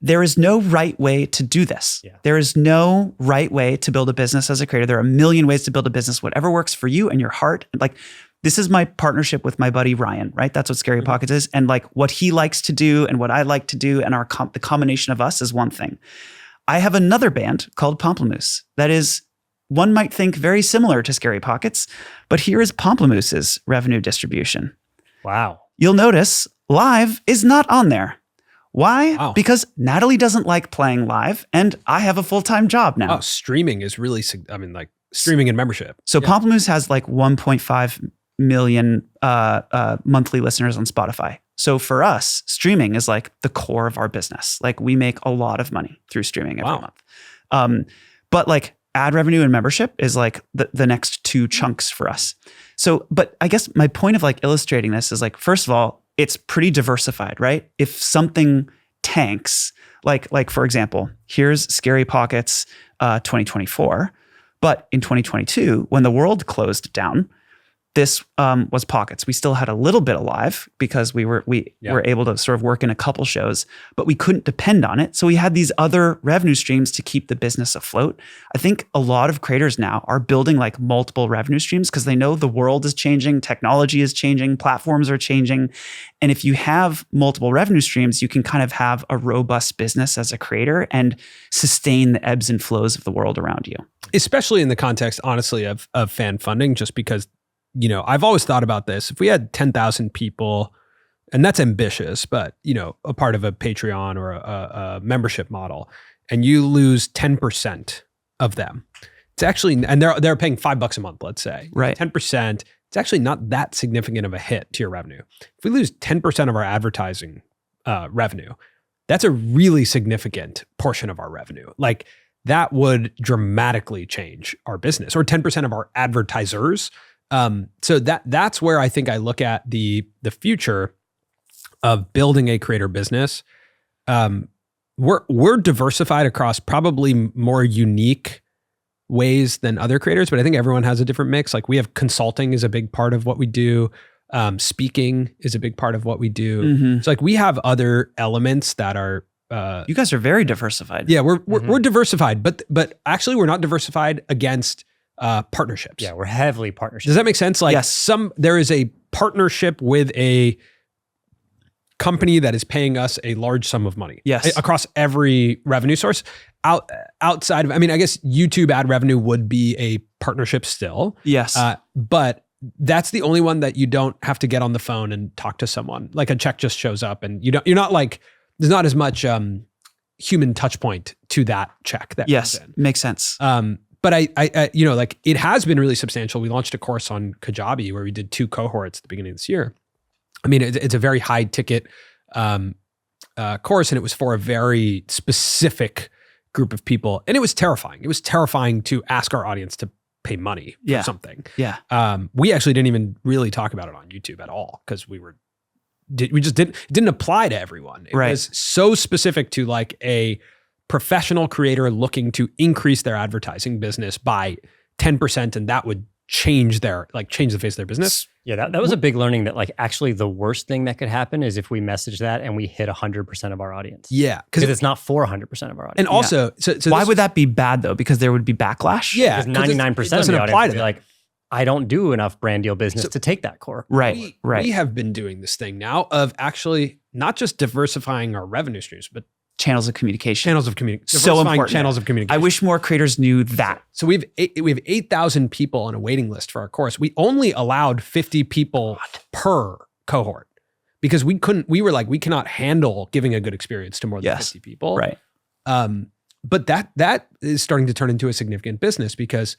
there is no right way to do this. Yeah. There is no right way to build a business as a creator. There are a million ways to build a business, whatever works for you and your heart. Like this is my partnership with my buddy Ryan, right? That's what Scary Pockets is. And like what he likes to do and what I like to do and the combination of us is one thing. I have another band called Pomplamoose that is, one might think, very similar to Scary Pockets, but here is Pomplamoose revenue distribution. Wow. You'll notice live is not on there. Why? Wow. Because Natalie doesn't like playing live and I have a full-time job now. Oh, streaming is really, like streaming and membership. So Pomplamoose has like 1.5 million monthly listeners on Spotify. So for us, streaming is like the core of our business. Like we make a lot of money through streaming every month. But like ad revenue and membership is like the next two chunks for us. So, but I guess my point of like illustrating this is like, first of all, it's pretty diversified, right? If something tanks, like for example, here's Scary Pockets 2024, but in 2022, when the world closed down, this was Pockets. We still had a little bit of live because we were able to sort of work in a couple shows, but we couldn't depend on it. So we had these other revenue streams to keep the business afloat. I think a lot of creators now are building like multiple revenue streams because they know the world is changing, technology is changing, platforms are changing. And if you have multiple revenue streams, you can kind of have a robust business as a creator and sustain the ebbs and flows of the world around you. Especially in the context, honestly, of fan funding, just because, you know, I've always thought about this. If we had 10,000 people, and that's ambitious, but, you know, a part of a Patreon or a membership model, and you lose 10% of them, it's actually, and they're paying $5 a month, let's say. Right. 10%, it's actually not that significant of a hit to your revenue. If we lose 10% of our advertising revenue, that's a really significant portion of our revenue. Like that would dramatically change our business, or 10% of our advertisers. So that's where I think I look at the future of building a creator business. We're diversified across probably more unique ways than other creators, but I think everyone has a different mix. Like we have consulting is a big part of what we do. Speaking is a big part of what we do. Mm-hmm. So like we have other elements that are, you guys are very diversified. Yeah, we're diversified, but actually we're not diversified against partnerships. Yeah, we're heavily partnerships. Does that make sense? Like Yes. there is a partnership with a company that is paying us a large sum of money. Yes. Across every revenue source. Outside of, I mean, I guess YouTube ad revenue would be a partnership still. Yes. But that's the only one that you don't have to get on the phone and talk to someone. Like a check just shows up and you're not like, there's not as much human touch point to that check that Yes. comes in. Makes sense. But I, you know, like it has been really substantial. We launched a course on Kajabi where we did 2 cohorts at the beginning of this year. I mean, it's a very high ticket course, and it was for a very specific group of people. And it was terrifying. It was terrifying to ask our audience to pay money for something. Yeah. We actually didn't even really talk about it on YouTube at all because it didn't apply to everyone. It was so specific to like a professional creator looking to increase their advertising business by 10%, and that would change the face of their business. Yeah, that was a big learning that like actually the worst thing that could happen is if we message that and we hit 100% of our audience. Yeah. Because it's not for 100% of our audience. And also, so why would that be bad though? Because there would be backlash? Because 99% of doesn't the apply audience to would be them. like, I don't do enough brand deal business to take that core. Right. We have been doing this thing now of actually not just diversifying our revenue streams, but Channels of communication. channels of communication. So important. Channels of communication. I wish more creators knew that. So we have 8,000 people on a waiting list for our course. We only allowed 50 people per cohort because we cannot handle giving a good experience to more than 50 people. Right. But that is starting to turn into a significant business because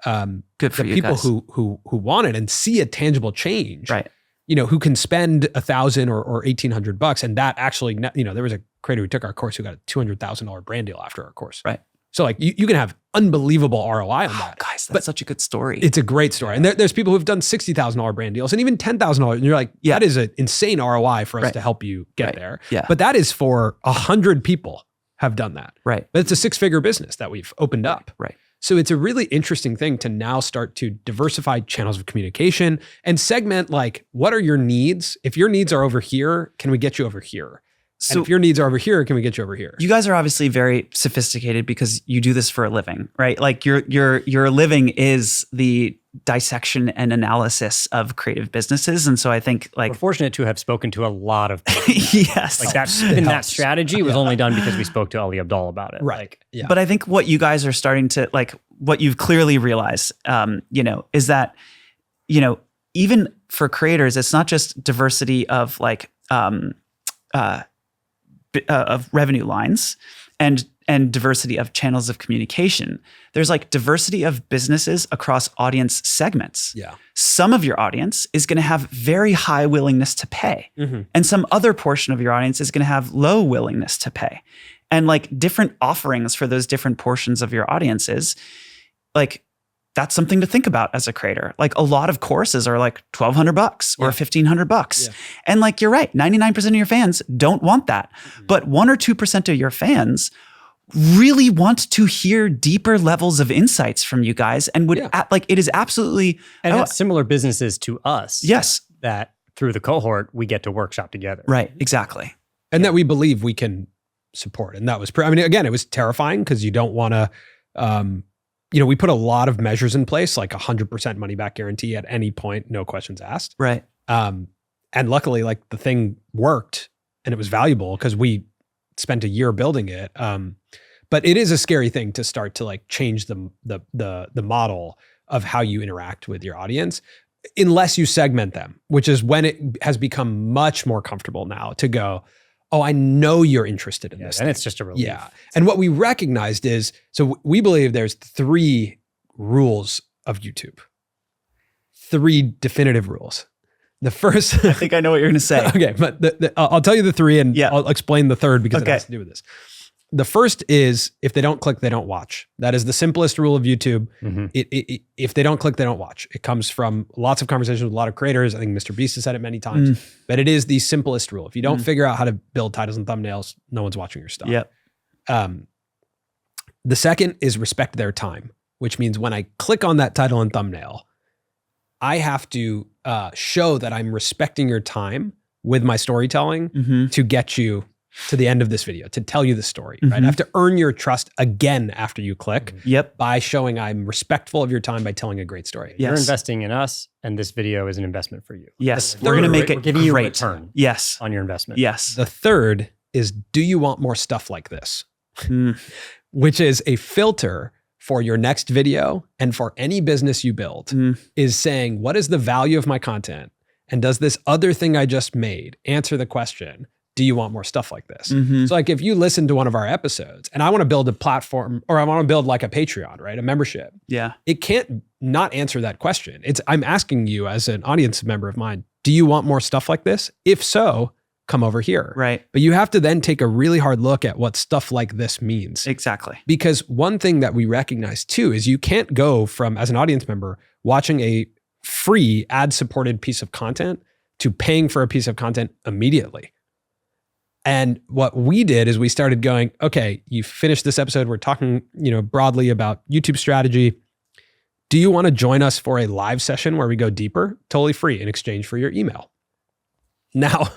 Good for the you people guys. who want it and see a tangible change, Right. you know, who can spend $1,000 or $1,800, and that actually, you know, there was a creator who took our course who got a $200,000 brand deal after our course. Right. So like you can have unbelievable ROI on Oh, that. guys, that's But such a good story. it's a great story. And there's people who've done $60,000 brand deals and even $10,000. And you're like, that is an insane ROI for us to help you get there. Yeah. But that is for 100 people have done that. Right. But it's a 6-figure business that we've opened up. Right. So it's a really interesting thing to now start to diversify channels of communication and segment like, what are your needs? If your needs are over here, can we get you over here? So And if your needs are over here, can we get you over here? you guys are obviously very sophisticated because you do this for a living, right? Like your living is the dissection and analysis of creative businesses. And so I think like, We're fortunate to have spoken to a lot of people. yes. Like that strategy was only done because we spoke to Ali Abdal about it. Right. Like, Yeah. But I think what you guys are starting to like, what you've clearly realized, is that, even for creators, it's not just diversity of like, of revenue lines and diversity of channels of communication. There's like diversity of businesses across audience segments. Yeah. Some of your audience is going to have very high willingness to pay. Mhm. And some other portion of your audience is going to have low willingness to pay. And like different offerings for those different portions of your audiences, like that's something to think about as a creator. Like a lot of courses are like $1,200 or $1,500. Yeah. And like, you're right, 99% of your fans don't want that. But 1 or 2% of your fans really want to hear deeper levels of insights from you guys and would like, it is absolutely. and have similar businesses to us. Yes. That through the cohort, we get to workshop together. Right. Exactly. And that we believe we can support. And that was, again, it was terrifying because you don't want to, we put a lot of measures in place, like 100% money back guarantee at any point, no questions asked. Right. And luckily, like the thing worked and it was valuable because we spent a year building it. But it is a scary thing to start to like change the model of how you interact with your audience, unless you segment them, which is when it has become much more comfortable now to go, oh, I know you're interested in this. And it's just a relief. Yeah. And what we recognized is, so we believe there's 3 rules of YouTube, 3 definitive rules. The first, I think I know what you're going to say. okay, but I'll tell you the 3 and I'll explain the third because it has to do with this. The first is if they don't click, they don't watch. That is the simplest rule of YouTube. Mm-hmm. If they don't click, they don't watch. It comes from lots of conversations with a lot of creators. I think Mr. Beast has said it many times, but it is the simplest rule. If you don't figure out how to build titles and thumbnails, no one's watching your stuff. Yep. The second is respect their time, which means when I click on that title and thumbnail, I have to show that I'm respecting your time with my storytelling to get you to the end of this video, to tell you the story, right? I have to earn your trust again after you click by showing I'm respectful of your time by telling a great story. You're investing in us, and this video is an investment for you. Yes. We're going to make it we're giving you a great. return Yes. on your investment. Yes. The third is, do you want more stuff like this? Which is a filter for your next video and for any business you build, is saying, what is the value of my content? And does this other thing I just made answer the question, do you want more stuff like this? So like if you listen to one of our episodes and I want to build a platform, or I want to build like a Patreon, right? A membership. Yeah. It can't not answer that question. I'm asking you as an audience member of mine, do you want more stuff like this? If so, come over here. Right. But you have to then take a really hard look at what stuff like this means. Exactly. Because one thing that we recognize too is you can't go from, as an audience member, watching a free ad-supported piece of content to paying for a piece of content immediately. And what we did is we started going, okay, you finished this episode. We're talking, broadly about YouTube strategy. Do you want to join us for a live session where we go deeper? Totally free in exchange for your email. Now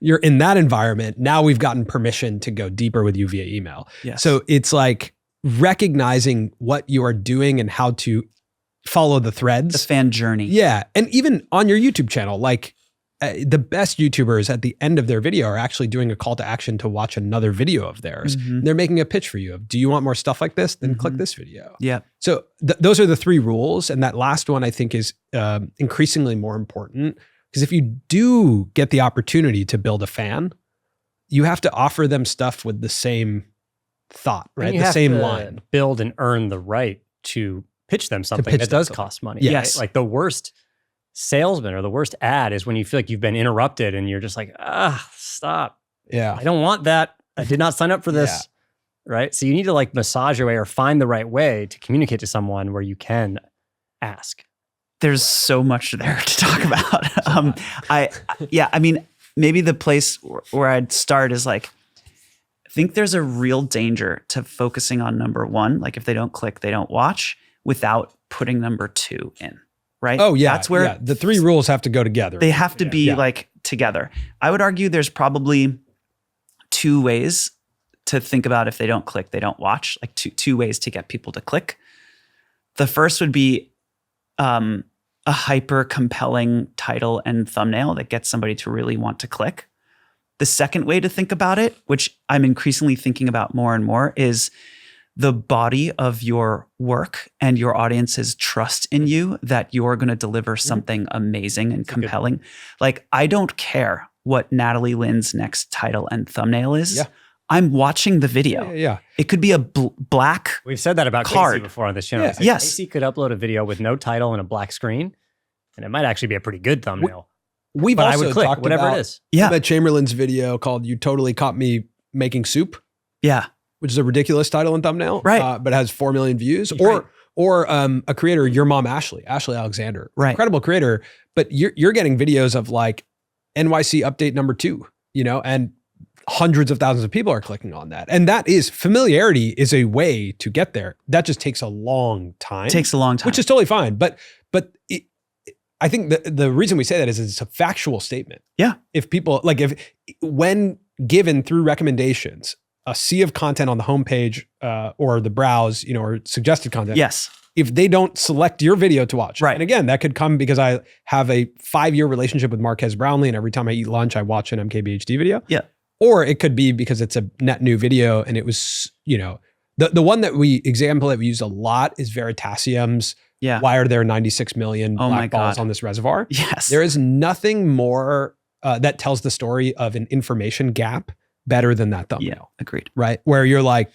you're in that environment. Now we've gotten permission to go deeper with you via email. Yes. So it's like recognizing what you are doing and how to follow the threads. The fan journey. Yeah. And even on your YouTube channel, like the best YouTubers at the end of their video are actually doing a call to action to watch another video of theirs. They're making a pitch for you of, do you want more stuff like this? Then click this video. Yeah. So those are the 3 rules. And that last one I think is increasingly more important, because if you do get the opportunity to build a fan, you have to offer them stuff with the same thought, right? The same line. Build and earn the right to pitch them something that does cost money. Yes. Right? Like the worst salesman or the worst ad is when you feel like you've been interrupted and you're just like, stop. Yeah. I don't want that. I did not sign up for this. Right. So you need to like massage your way or find the right way to communicate to someone where you can ask. There's so much there to talk about. I mean, maybe the place where I'd start is like, I think there's a real danger to focusing on number 1. Like if they don't click, they don't watch, without putting number 2 in. Right? Oh yeah. That's where the 3 rules have to go together. They have to be like together. I would argue there's probably 2 ways to think about if they don't click, they don't watch, like two ways to get people to click. The first would be a hyper compelling title and thumbnail that gets somebody to really want to click. The second way to think about it, which I'm increasingly thinking about more and more, is the body of your work and your audience's trust in you that you're going to deliver something amazing and compelling. Like, I don't care what Natalie Lynn's next title and thumbnail is. Yeah. I'm watching the video. Yeah. It could be a black. We've said that about card. Casey before on this channel. Yeah. It's like Yes. Casey could upload a video with no title and a black screen, and it might actually be a pretty good thumbnail. We've But I also would click talked whatever about it is. Yeah. Matt Chamberlain's video called "You Totally Caught Me Making Soup," Yeah. which is a ridiculous title and thumbnail, Right. but has 4 million views. Right. Or a creator, your mom Ashley Alexander, Right. incredible creator, but you're getting videos of like NYC update number 2, and hundreds of thousands of people are clicking on that, and that is familiarity is a way to get there. That just takes a long time. It takes a long time. which is totally fine, but I think the reason we say that is it's a factual statement. Yeah. If people when given through recommendations, a sea of content on the homepage or the browse, or suggested content. yes. If they don't select your video to watch. Right. And again, that could come because I have a 5-year relationship with Marquez Brownlee, and every time I eat lunch, I watch an MKBHD video. Yeah. Or it could be because it's a net new video and it was, the one example that we use a lot is Veritasium's Yeah. why are there 96 million Oh my black balls God. on this reservoir? Yes. There is nothing more that tells the story of an information gap better than that thumbnail, Yeah. Agreed. right? Where you're like,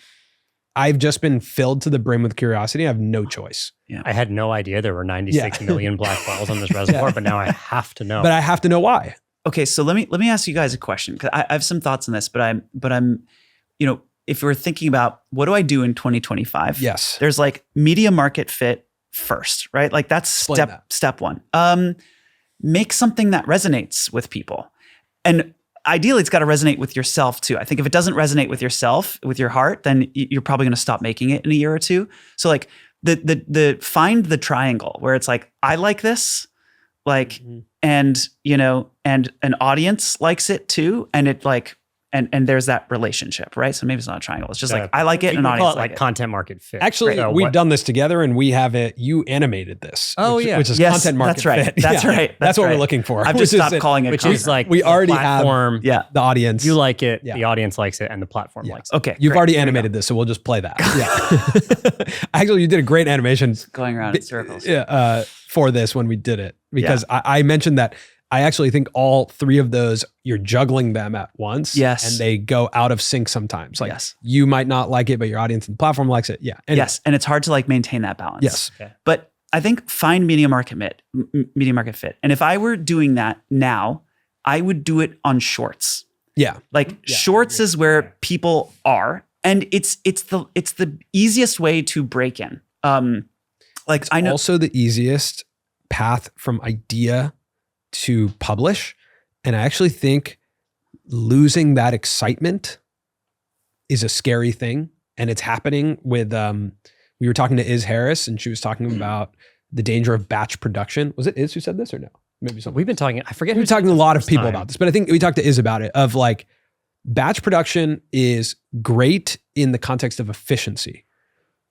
I've just been filled to the brim with curiosity. I have no choice. I had no idea there were 96 million black balls on this reservoir, but now I have to know. But I have to know why. Okay, so let me ask you guys a question, because I have some thoughts on this, but I'm, if we're thinking about what do I do in 2025? Yes. There's like media market fit first, right? Like that's Explain that. step one. Make something that resonates with people, and ideally, it's got to resonate with yourself too. I think if it doesn't resonate with yourself, with your heart, then you're probably going to stop making it in a year or two. So like the find the triangle where it's like, I like this, like, and an audience likes it too. And it like, and there's that relationship, right? So maybe it's not a triangle. It's just like, I like it and an we audience call it like like content market fit. Actually, So we've what- done this together and we have it. You animated this. Oh, which, yeah. Which is Yes, content market that's right. fit. That's right. That's That's what right. we're looking for. I've which just is stopped that calling it which content. is like we the already have platform. Yeah. the audience. You like it, Yeah. the audience likes it, and the platform likes it. Okay. You've great. already There we go. animated this, so we'll just play that. Yeah. Actually, you did a great animation Going around in circles. for this when we did it, because I mentioned that I actually think all 3 of those, you're juggling them at once. Yes. And they go out of sync sometimes. Like Yes. you might not like it, but your audience and platform likes it. Yeah. Anyway. Yes. And it's hard to like maintain that balance. Yes. But I think find media market fit. And if I were doing that now, I would do it on shorts. Yeah. Like shorts is where people are, and it's the easiest way to break in. Like I know Also the easiest path from idea to publish. And I actually think losing that excitement is a scary thing. And it's happening with, we were talking to Iz Harris and she was talking about the danger of batch production. Was it Iz who said this or no? Maybe something. We've been talking, I forget We've who been talking to a lot of first people time. about this, but I think we talked to Iz about it, of like batch production is great in the context of efficiency.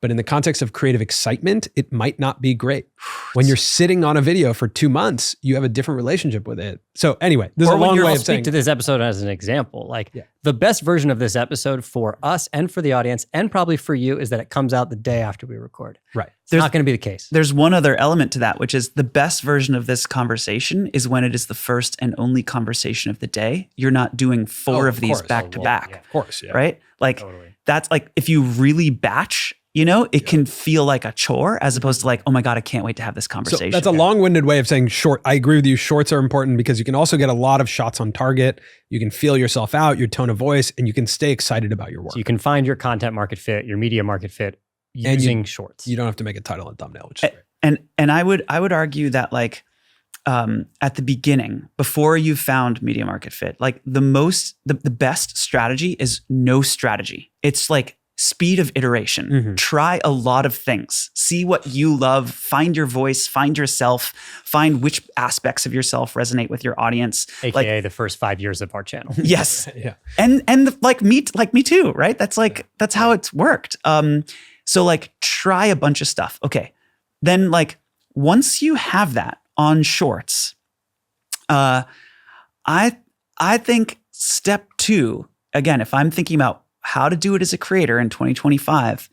But in the context of creative excitement, it might not be great. When you're sitting on a video for 2 months, you have a different relationship with it. So anyway, this is a long way I'll of speak saying to this episode as an example. Like the best version of this episode for us and for the audience and probably for you is that it comes out the day after we record. right. It's not going to be the case. there's one other element to that, which is the best version of this conversation is when it is the first and only conversation of the day. You're not doing 4 of these course. back to back, Of course, yeah. right? Like Totally. that's like if you really batch, it can feel like a chore as opposed to like, oh my God, I can't wait to have this So conversation. that's a long-winded way of saying short. I agree with you. Shorts are important because you can also get a lot of shots on target. You can feel yourself out, your tone of voice, and you can stay excited about your work. So you can find your content market fit, your media market fit And using shorts. You don't have to make a title and thumbnail, which is great. And I would argue that like at the beginning, before you found media market fit, like the best strategy is no strategy. It's like speed of iteration. Mhm. Try a lot of things. See what you love. Find your voice. Find yourself. Find which aspects of yourself resonate with your audience. AKA the first 5 years of our channel. Yes, Yeah. and like me too, right? That's how it's worked. So like try a bunch of stuff. Okay, then like once you have that, on shorts, I think step 2, again, if I'm thinking about how to do it as a creator in 2025,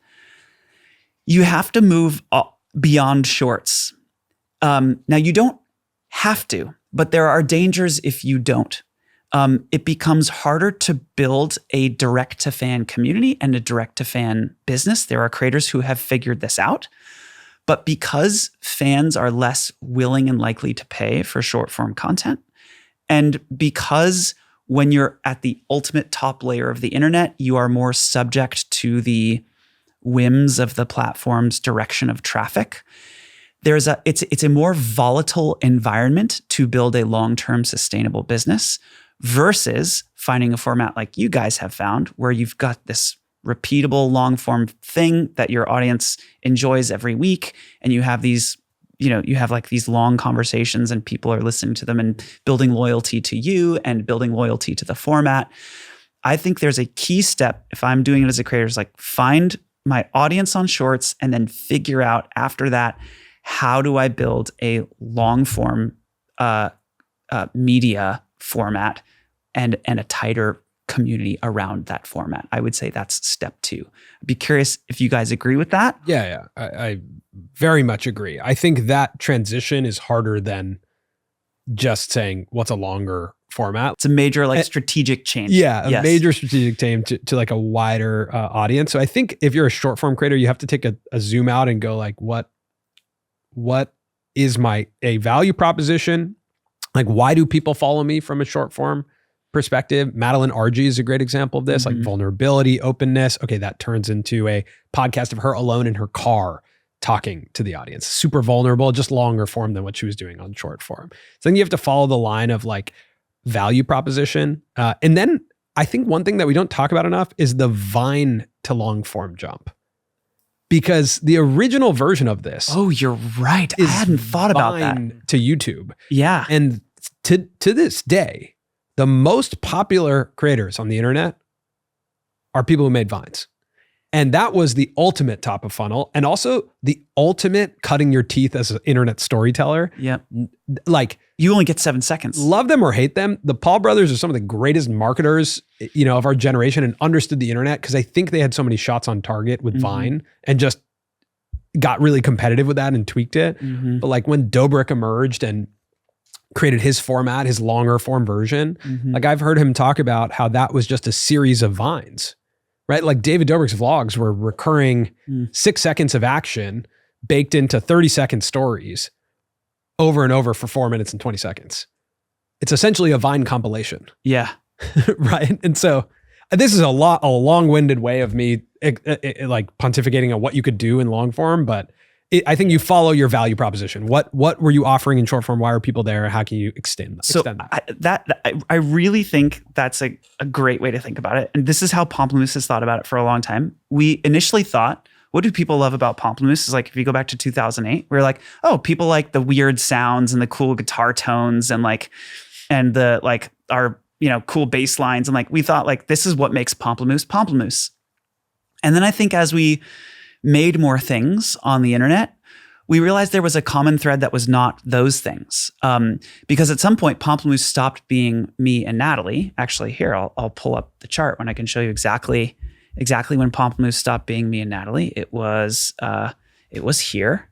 you have to move beyond shorts. Now, you don't have to, but there are dangers if you don't. It becomes harder to build a direct-to-fan community and a direct-to-fan business. There are creators who have figured this out. But because fans are less willing and likely to pay for short-form content, and because when you're at the ultimate top layer of the internet, you are more subject to the whims of the platform's direction of traffic, it's a more volatile environment to build a long-term sustainable business versus finding a format like you guys have found, where you've got this repeatable long-form thing that your audience enjoys every week, and you have these, you have like these long conversations and people are listening to them and building loyalty to you and building loyalty to the format. I think there's a key step, if I'm doing it as a creator, is like find my audience on shorts and then figure out after that, how do I build a long-form media format and a tighter community around that format. I would say that's step 2. I'd be curious if you guys agree with that. Yeah. I very much agree. I think that transition is harder than just saying what's a longer format. It's a major strategic change. Yeah, a major strategic change to like a wider audience. So I think if you're a short form creator, you have to take a zoom out and go like, what is a value proposition? Like, why do people follow me from a short form perspective? Madeline Argy is a great example of this, like vulnerability, openness. Okay, that turns into a podcast of her alone in her car talking to the audience. Super vulnerable, just longer form than what she was doing on short form. So then you have to follow the line of like value proposition. And then I think one thing that we don't talk about enough is the Vine to long form jump. Because the original version of this. Oh, you're right. I hadn't thought about that. To YouTube. Yeah. And to this day, the most popular creators on the internet are people who made Vines. And that was the ultimate top of funnel, and also the ultimate cutting your teeth as an internet storyteller. Yep. Like, you only get 7 seconds. Love them or hate them, the Paul brothers are some of the greatest marketers, of our generation, and understood the internet because I think they had so many shots on target with Vine and just got really competitive with that and tweaked it. But like when Dobrik emerged and created his format, his longer form version, like I've heard him talk about how that was just a series of Vines. Right? Like David Dobrik's vlogs were recurring 6 seconds of action baked into 30-second stories over and over for 4 minutes and 20 seconds. It's essentially a Vine compilation. Yeah. Right? And so this is a long-winded way of me like pontificating on what you could do in long form, but I think you follow your value proposition. What were you offering in short form? Why are people there? How can you extend that? I really think that's a great way to think about it. And this is how Pomplamoose has thought about it for a long time. We initially thought, what do people love about Pomplamoose? Is like, if you go back to 2008, we were like, oh, people like the weird sounds and the cool guitar tones and our cool bass lines. And like, we thought like, this is what makes Pomplamoose. And then I think as we made more things on the internet, we realized there was a common thread that was not those things. Because at some point, Pomplamoose stopped being me and Natalie. Actually, here, I'll pull up the chart when I can show you exactly when Pomplamoose stopped being me and Natalie. It was here.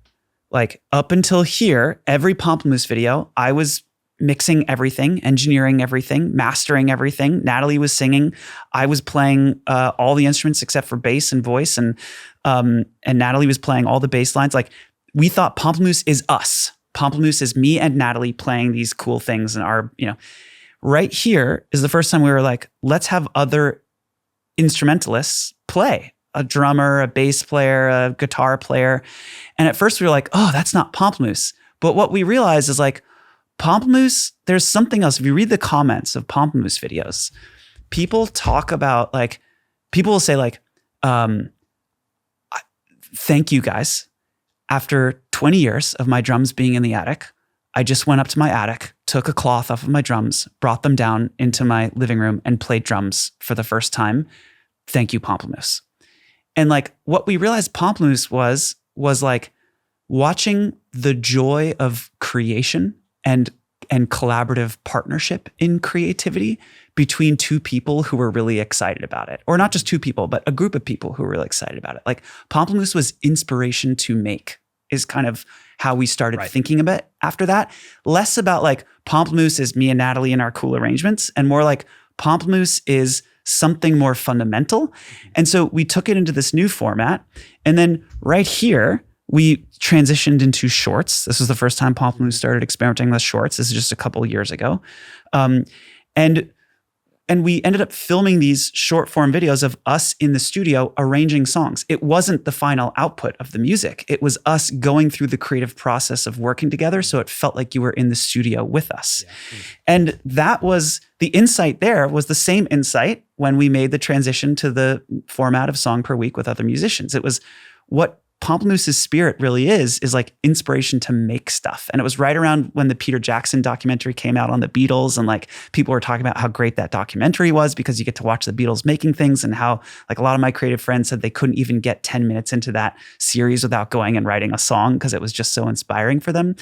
Like up until here, every Pomplamoose video, I was mixing everything, engineering everything, mastering everything. Natalie was singing. I was playing all the instruments except for bass and voice, and Natalie was playing all the bass lines. Like, we thought Pomplamoose is us. Pomplamoose is me and Natalie playing these cool things, and our, right here is the first time we were like, let's have other instrumentalists play. A drummer, a bass player, a guitar player. And at first we were like, oh, that's not Pomplamoose. But what we realized is like, Pomplamoose, there's something else. If you read the comments of Pomplamoose videos, people talk about people will say thank you guys. After 20 years of my drums being in the attic, I just went up to my attic, took a cloth off of my drums, brought them down into my living room and played drums for the first time. Thank you, Pomplamoose. And like what we realized Pomplamoose was like watching the joy of creation and collaborative partnership in creativity between two people who were really excited about it. Or not just two people, but a group of people who were really excited about it. Like Pomplamoose was inspiration to make, is kind of how we started thinking about it after that. Less about like Pomplamoose is me and Natalie in our cool arrangements, and more like Pomplamoose is something more fundamental. And so we took it into this new format. And then right here, we transitioned into shorts. This was the first time Pomplamoose started experimenting with shorts. This is just a couple of years ago. And we ended up filming these short form videos of us in the studio arranging songs. It wasn't the final output of the music. It was us going through the creative process of working together. So it felt like you were in the studio with us. Yeah. And that was the insight there was the same insight when we made the transition to the format of song per week with other musicians. It was what Pomplamoose spirit really is like inspiration to make stuff. And it was right around when the Peter Jackson documentary came out on the Beatles, and like people were talking about how great that documentary was because you get to watch the Beatles making things, and how like a lot of my creative friends said they couldn't even get 10 minutes into that series without going and writing a song because it was just so inspiring for them.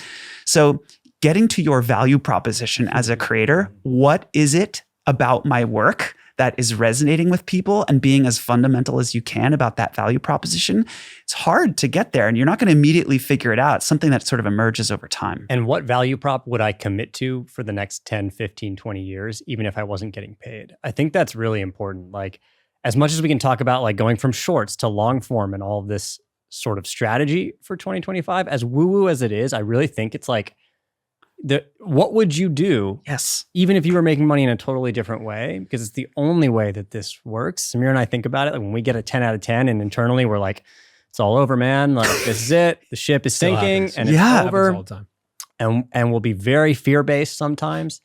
So getting to your value proposition as a creator, what is it about my work that is resonating with people, and being as fundamental as you can about that value proposition? It's hard to get there, and you're not going to immediately figure it out. It's something that sort of emerges over time. And what value prop would I commit to for the next 10, 15, 20 years, even if I wasn't getting paid? I think that's really important. Like, as much as we can talk about like going from shorts to long form and all of this sort of strategy for 2025, as woo-woo as it is, I really think it's like, what would you do? Yes. Even if you were making money in a totally different way, because it's the only way that this works. Samir and I think about it. Like when we get a 10 out of 10 and internally we're like, it's all over, man. Like this is it. The ship is sinking and it's over. All the time. And we'll be very fear-based sometimes.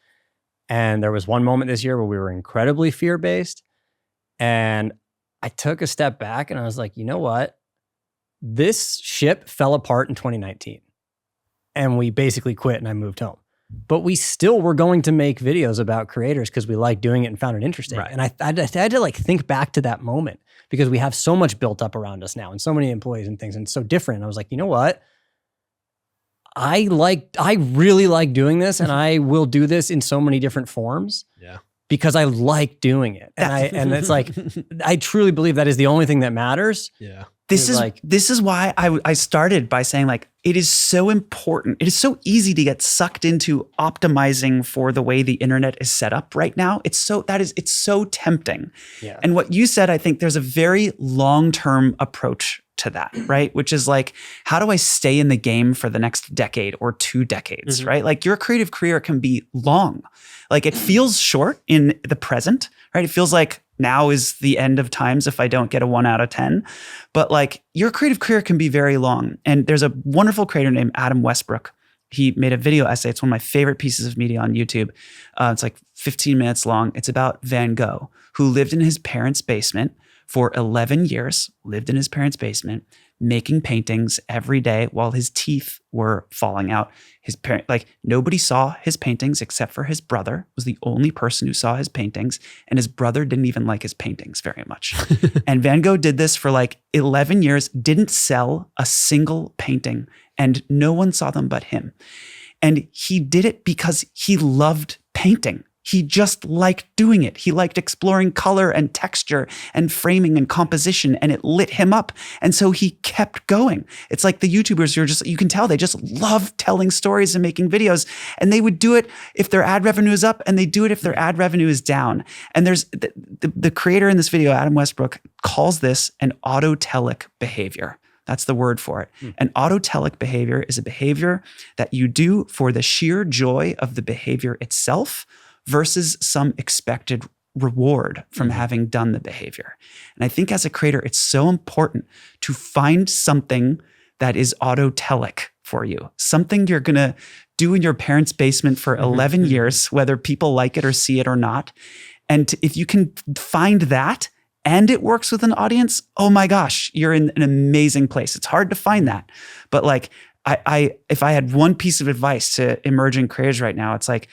And there was one moment this year where we were incredibly fear-based. And I took a step back and I was like, you know what? This ship fell apart in 2019. And we basically quit and I moved home. But we still were going to make videos about creators because we liked doing it and found it interesting. Right. And I had to like think back to that moment because we have so much built up around us now and so many employees and things and so different. And I was like, you know what? I really like doing this, and I will do this in so many different forms. Yeah. Because I like doing it. And it's like, I truly believe that is the only thing that matters. Yeah. This is why I started by saying like, it is so important. It is so easy to get sucked into optimizing for the way the internet is set up right now. It's so tempting. Yeah. And what you said, I think there's a very long-term approach to that, right? Which is like, how do I stay in the game for the next decade or 2 decades, right? Like your creative career can be long. Like it feels short in the present, right? It feels like now is the end of times if I don't get a 1 out of 10. But like your creative career can be very long. And there's a wonderful creator named Adam Westbrook. He made a video essay. It's one of my favorite pieces of media on YouTube. It's like 15 minutes long. It's about Van Gogh, who lived in his parents' basement for 11 years, making paintings every day while his teeth were falling out. His parent, like nobody saw his paintings except for his brother, was the only person who saw his paintings. And his brother didn't even like his paintings very much. And Van Gogh did this for like 11 years, didn't sell a single painting, and no one saw them but him. And he did it because he loved painting. He just liked doing it. He liked exploring color and texture and framing and composition, and it lit him up. And so he kept going. It's like the YouTubers you can tell they just love telling stories and making videos, and they would do it if their ad revenue is up, and they do it if their ad revenue is down. And there's the creator in this video, Adam Westbrook, calls this an autotelic behavior. That's the word for it. An autotelic behavior is a behavior that you do for the sheer joy of the behavior itself, versus some expected reward from having done the behavior. And I think as a creator, it's so important to find something that is autotelic for you, something you're going to do in your parents' basement for 11 years, whether people like it or see it or not. And if you can find that and it works with an audience, oh my gosh, you're in an amazing place. It's hard to find that. But like, if I had one piece of advice to emerging creators right now, it's like,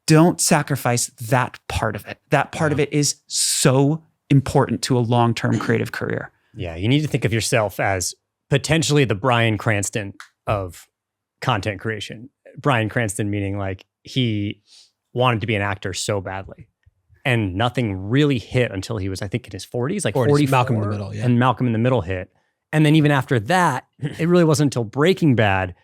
don't sacrifice that part of it. That part of it is so important to a long-term creative career. Yeah, you need to think of yourself as potentially the Bryan Cranston of content creation. Bryan Cranston, meaning like he wanted to be an actor so badly. And nothing really hit until he was, I think, in his 40s, like 44. Malcolm in the Middle, yeah. And Malcolm in the Middle hit. And then even after that, it really wasn't until Breaking Bad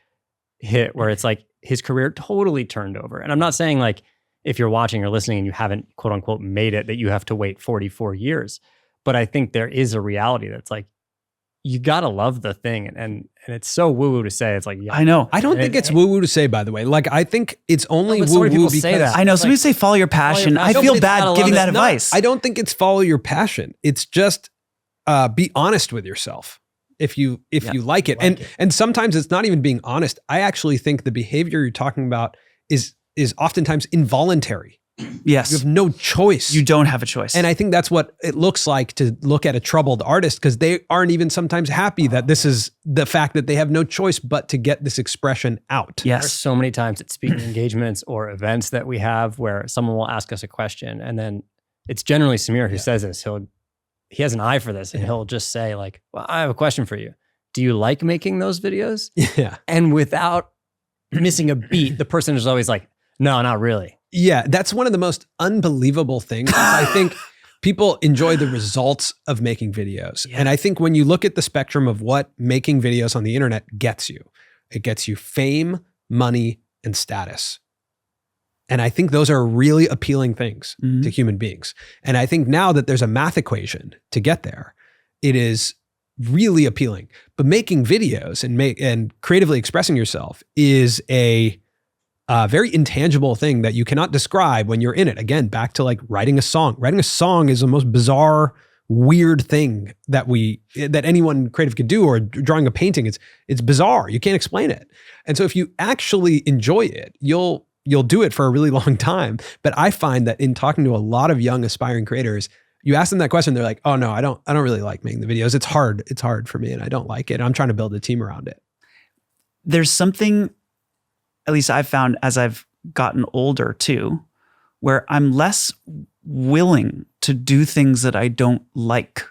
hit where it's like his career totally turned over. And I'm not saying like if you're watching or listening and you haven't quote unquote made it, that you have to wait 44 years. But I think there is a reality that's like, you gotta love the thing. And it's so woo-woo to say. It's like, yeah. I know. I don't think it's woo-woo to say, by the way. Like, I think it's only woo-woo because... say that. I know. It's Somebody like, say follow your passion. follow your I feel passion. bad giving that No, advice. I don't think it's follow your passion. It's just be honest with yourself if you like it. And sometimes it's not even being honest. I actually think the behavior you're talking about is oftentimes involuntary. Yes. You have no choice. You don't have a choice. And I think that's what it looks like to look at a troubled artist, because they aren't even sometimes happy that this is the fact that they have no choice but to get this expression out. Yes. There's so many times at speaking engagements or events that we have where someone will ask us a question, and then it's generally Samir who says this. He has an eye for this, and he'll just say like, well, I have a question for you. Do you like making those videos? Yeah. And without missing a beat, the person is always like, no, not really. Yeah, that's one of the most unbelievable things. I think people enjoy the results of making videos. Yeah. And I think when you look at the spectrum of what making videos on the internet gets you, it gets you fame, money, and status. And I think those are really appealing things to human beings. And I think now that there's a math equation to get there, it is really appealing. But making videos and creatively expressing yourself is a very intangible thing that you cannot describe when you're in it. Again, back to like writing a song. Writing a song is the most bizarre, weird thing that anyone creative could do, or drawing a painting. It's bizarre. You can't explain it. And so if you actually enjoy it, you'll do it for a really long time. But I find that in talking to a lot of young aspiring creators, you ask them that question, they're like, oh no, I don't really like making the videos. It's hard. It's hard for me and I don't like it. I'm trying to build a team around it. There's something, at least I've found as I've gotten older too, where I'm less willing to do things that I don't like.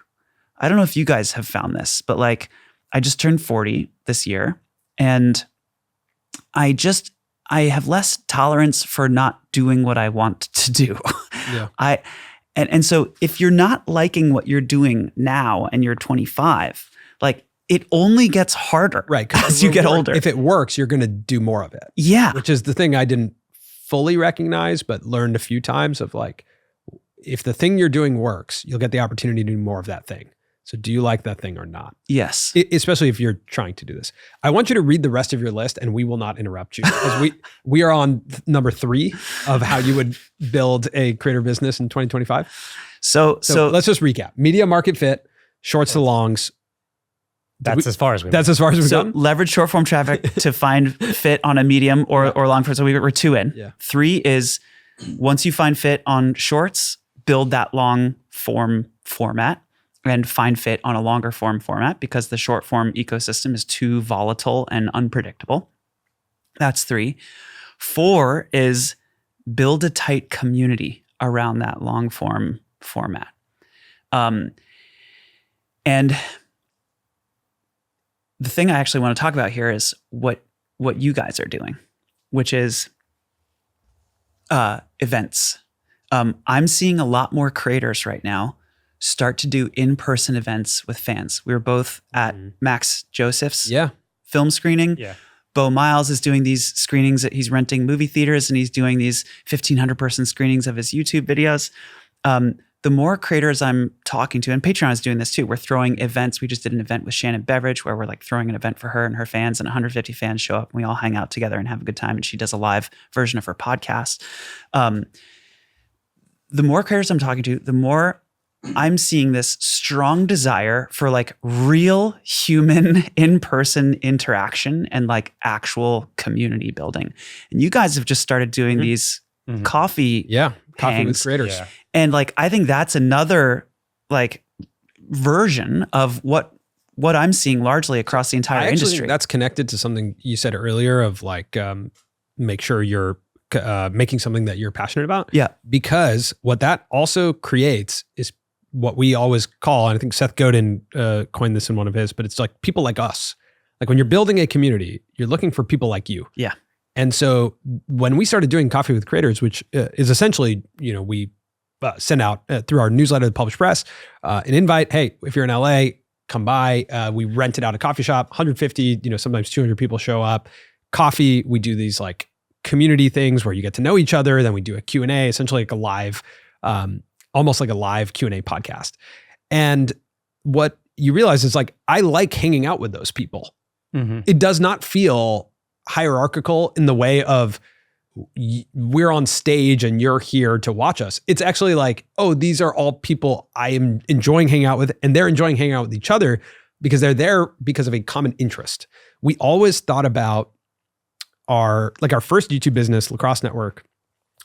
I don't know if you guys have found this, but like I just turned 40 this year, and I have less tolerance for not doing what I want to do. Yeah. And so if you're not liking what you're doing now and you're 25, like it only gets harder as you get older. If it works, you're going to do more of it. Yeah. Which is the thing I didn't fully recognize, but learned a few times of like, if the thing you're doing works, you'll get the opportunity to do more of that thing. So do you like that thing or not? Yes. Especially if you're trying to do this. I want you to read the rest of your list and we will not interrupt you, because we are on number 3 of how you would build a creator business in 2025. So let's just recap. Media market fit, shorts to longs. That's as far as we've So leverage short form traffic to find fit on a medium or long form. So we're 2 in. Yeah. 3 is once you find fit on shorts, build that long form format and find fit on a longer form format, because the short form ecosystem is too volatile and unpredictable. That's 3. 4 is build a tight community around that long form format. And the thing I actually want to talk about here is what you guys are doing, which is events. I'm seeing a lot more creators right now start to do in-person events with fans. We were both at Max Joseph's film screening. Yeah. Bo Miles is doing these screenings that he's renting movie theaters, and he's doing these 1,500 person screenings of his YouTube videos. The more creators I'm talking to, and Patreon is doing this too, we're throwing events. We just did an event with Shannon Beveridge where we're like throwing an event for her and her fans, and 150 fans show up and we all hang out together and have a good time. And she does a live version of her podcast. The more creators I'm talking to, the more I'm seeing this strong desire for like real human in-person interaction and like actual community building. And you guys have just started doing these coffee coffee with creators. Yeah. And like, I think that's another like version of what I'm seeing largely across the entire I actually industry. think that's connected to something you said earlier of like, make sure you're making something that you're passionate about. Yeah. Because what that also creates is what we always call, and I think Seth Godin coined this in one of his, but it's like people like us. Like when you're building a community, you're looking for people like you. Yeah. And so when we started doing Coffee with Creators, which is essentially, we send out through our newsletter, The Published Press, an invite. Hey, if you're in LA, come by. We rented out a coffee shop, 150, sometimes 200 people show up. Coffee, we do these like community things where you get to know each other. Then we do a Q&A, essentially like a live, almost like a live Q&A podcast. And what you realize is like, I like hanging out with those people. Mm-hmm. It does not feel hierarchical in the way of we're on stage and you're here to watch us. It's actually like, oh, these are all people I am enjoying hanging out with, and they're enjoying hanging out with each other because they're there because of a common interest. We always thought about our first YouTube business, Lacrosse Network.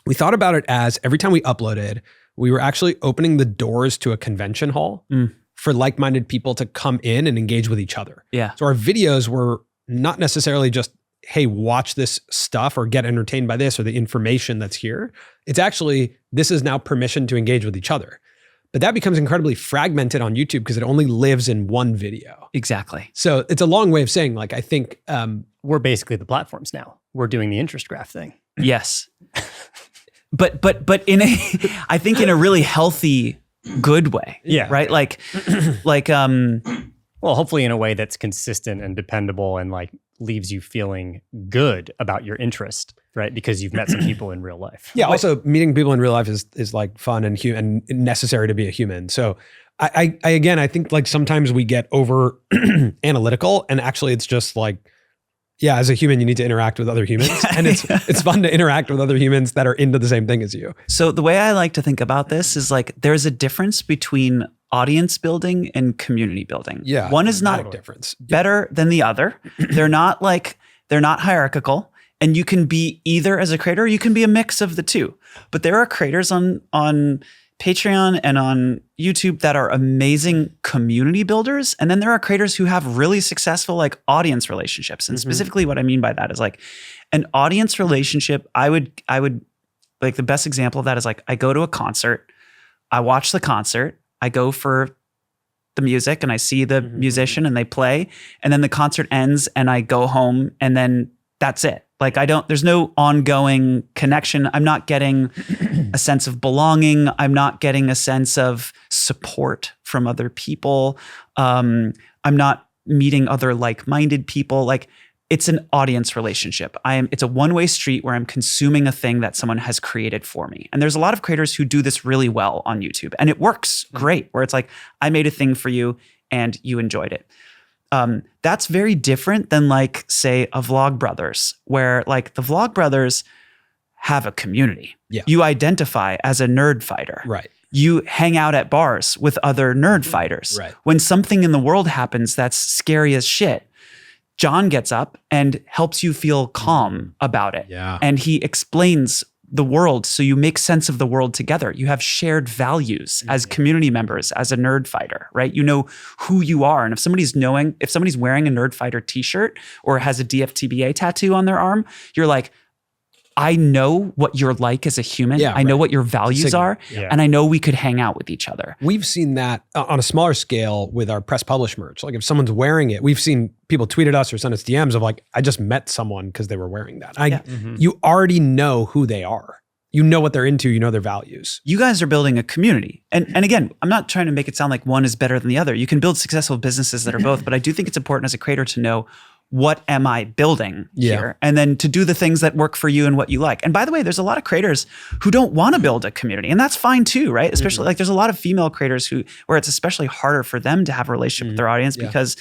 We thought about it as every time we uploaded, we were actually opening the doors to a convention hall for like-minded people to come in and engage with each other. Yeah. So our videos were not necessarily just, hey, watch this stuff or get entertained by this or the information that's here. It's actually, this is now permission to engage with each other. But that becomes incredibly fragmented on YouTube because it only lives in one video. Exactly. So it's a long way of saying, like, I think We're basically the platforms now. We're doing the interest graph thing. Yes. But I think in a really healthy, good way. Yeah. Right. Like, well, hopefully in a way that's consistent and dependable and like leaves you feeling good about your interest, right? Because you've met some people in real life. Yeah. Also, meeting people in real life is like fun and necessary to be a human. So I think like sometimes we get over analytical, and actually it's just like, yeah, as a human, you need to interact with other humans, and it's fun to interact with other humans that are into the same thing as you. So the way I like to think about this is like, there's a difference between audience building and community building. Yeah. One is not difference. better than the other. They're not hierarchical, and you can be either as a creator, or you can be a mix of the two. But there are creators on Patreon and on YouTube that are amazing community builders. And then there are creators who have really successful like audience relationships. And specifically what I mean by that is like an audience relationship. I would like, the best example of that is like, I go to a concert, I watch the concert, I go for the music and I see the musician and they play, and then the concert ends and I go home, and then that's it. Like there's no ongoing connection. I'm not getting a sense of belonging. I'm not getting a sense of support from other people. I'm not meeting other like-minded people. Like, it's an audience relationship. It's a one-way street where I'm consuming a thing that someone has created for me. And there's a lot of creators who do this really well on YouTube, and it works great, where it's like, I made a thing for you and you enjoyed it. That's very different than like, say, a Vlogbrothers, where like the Vlogbrothers have a community. Yeah. You identify as a nerd fighter. Right. You hang out at bars with other nerd fighters. Right. When something in the world happens that's scary as shit, John gets up and helps you feel calm about it. Yeah. And he explains the world, so you make sense of the world together. You have shared values as community members, as a nerd fighter, right? You know who you are. And if somebody's wearing a nerd fighter t-shirt or has a DFTBA tattoo on their arm, you're like, I know what you're like as a human. Yeah, I know what your values are. Yeah. And I know we could hang out with each other. We've seen that on a smaller scale with our press publish merch. Like if someone's wearing it, we've seen people tweet at us or send us DMs of like, I just met someone because they were wearing that. You already know who they are. You know what they're into, you know their values. You guys are building a community. And again, I'm not trying to make it sound like one is better than the other. You can build successful businesses that are both, but I do think it's important as a creator to know, what am I building here? And then to do the things that work for you and what you like. And by the way, there's a lot of creators who don't want to build a community, and that's fine too, right? Especially like there's a lot of female creators where it's especially harder for them to have a relationship with their audience because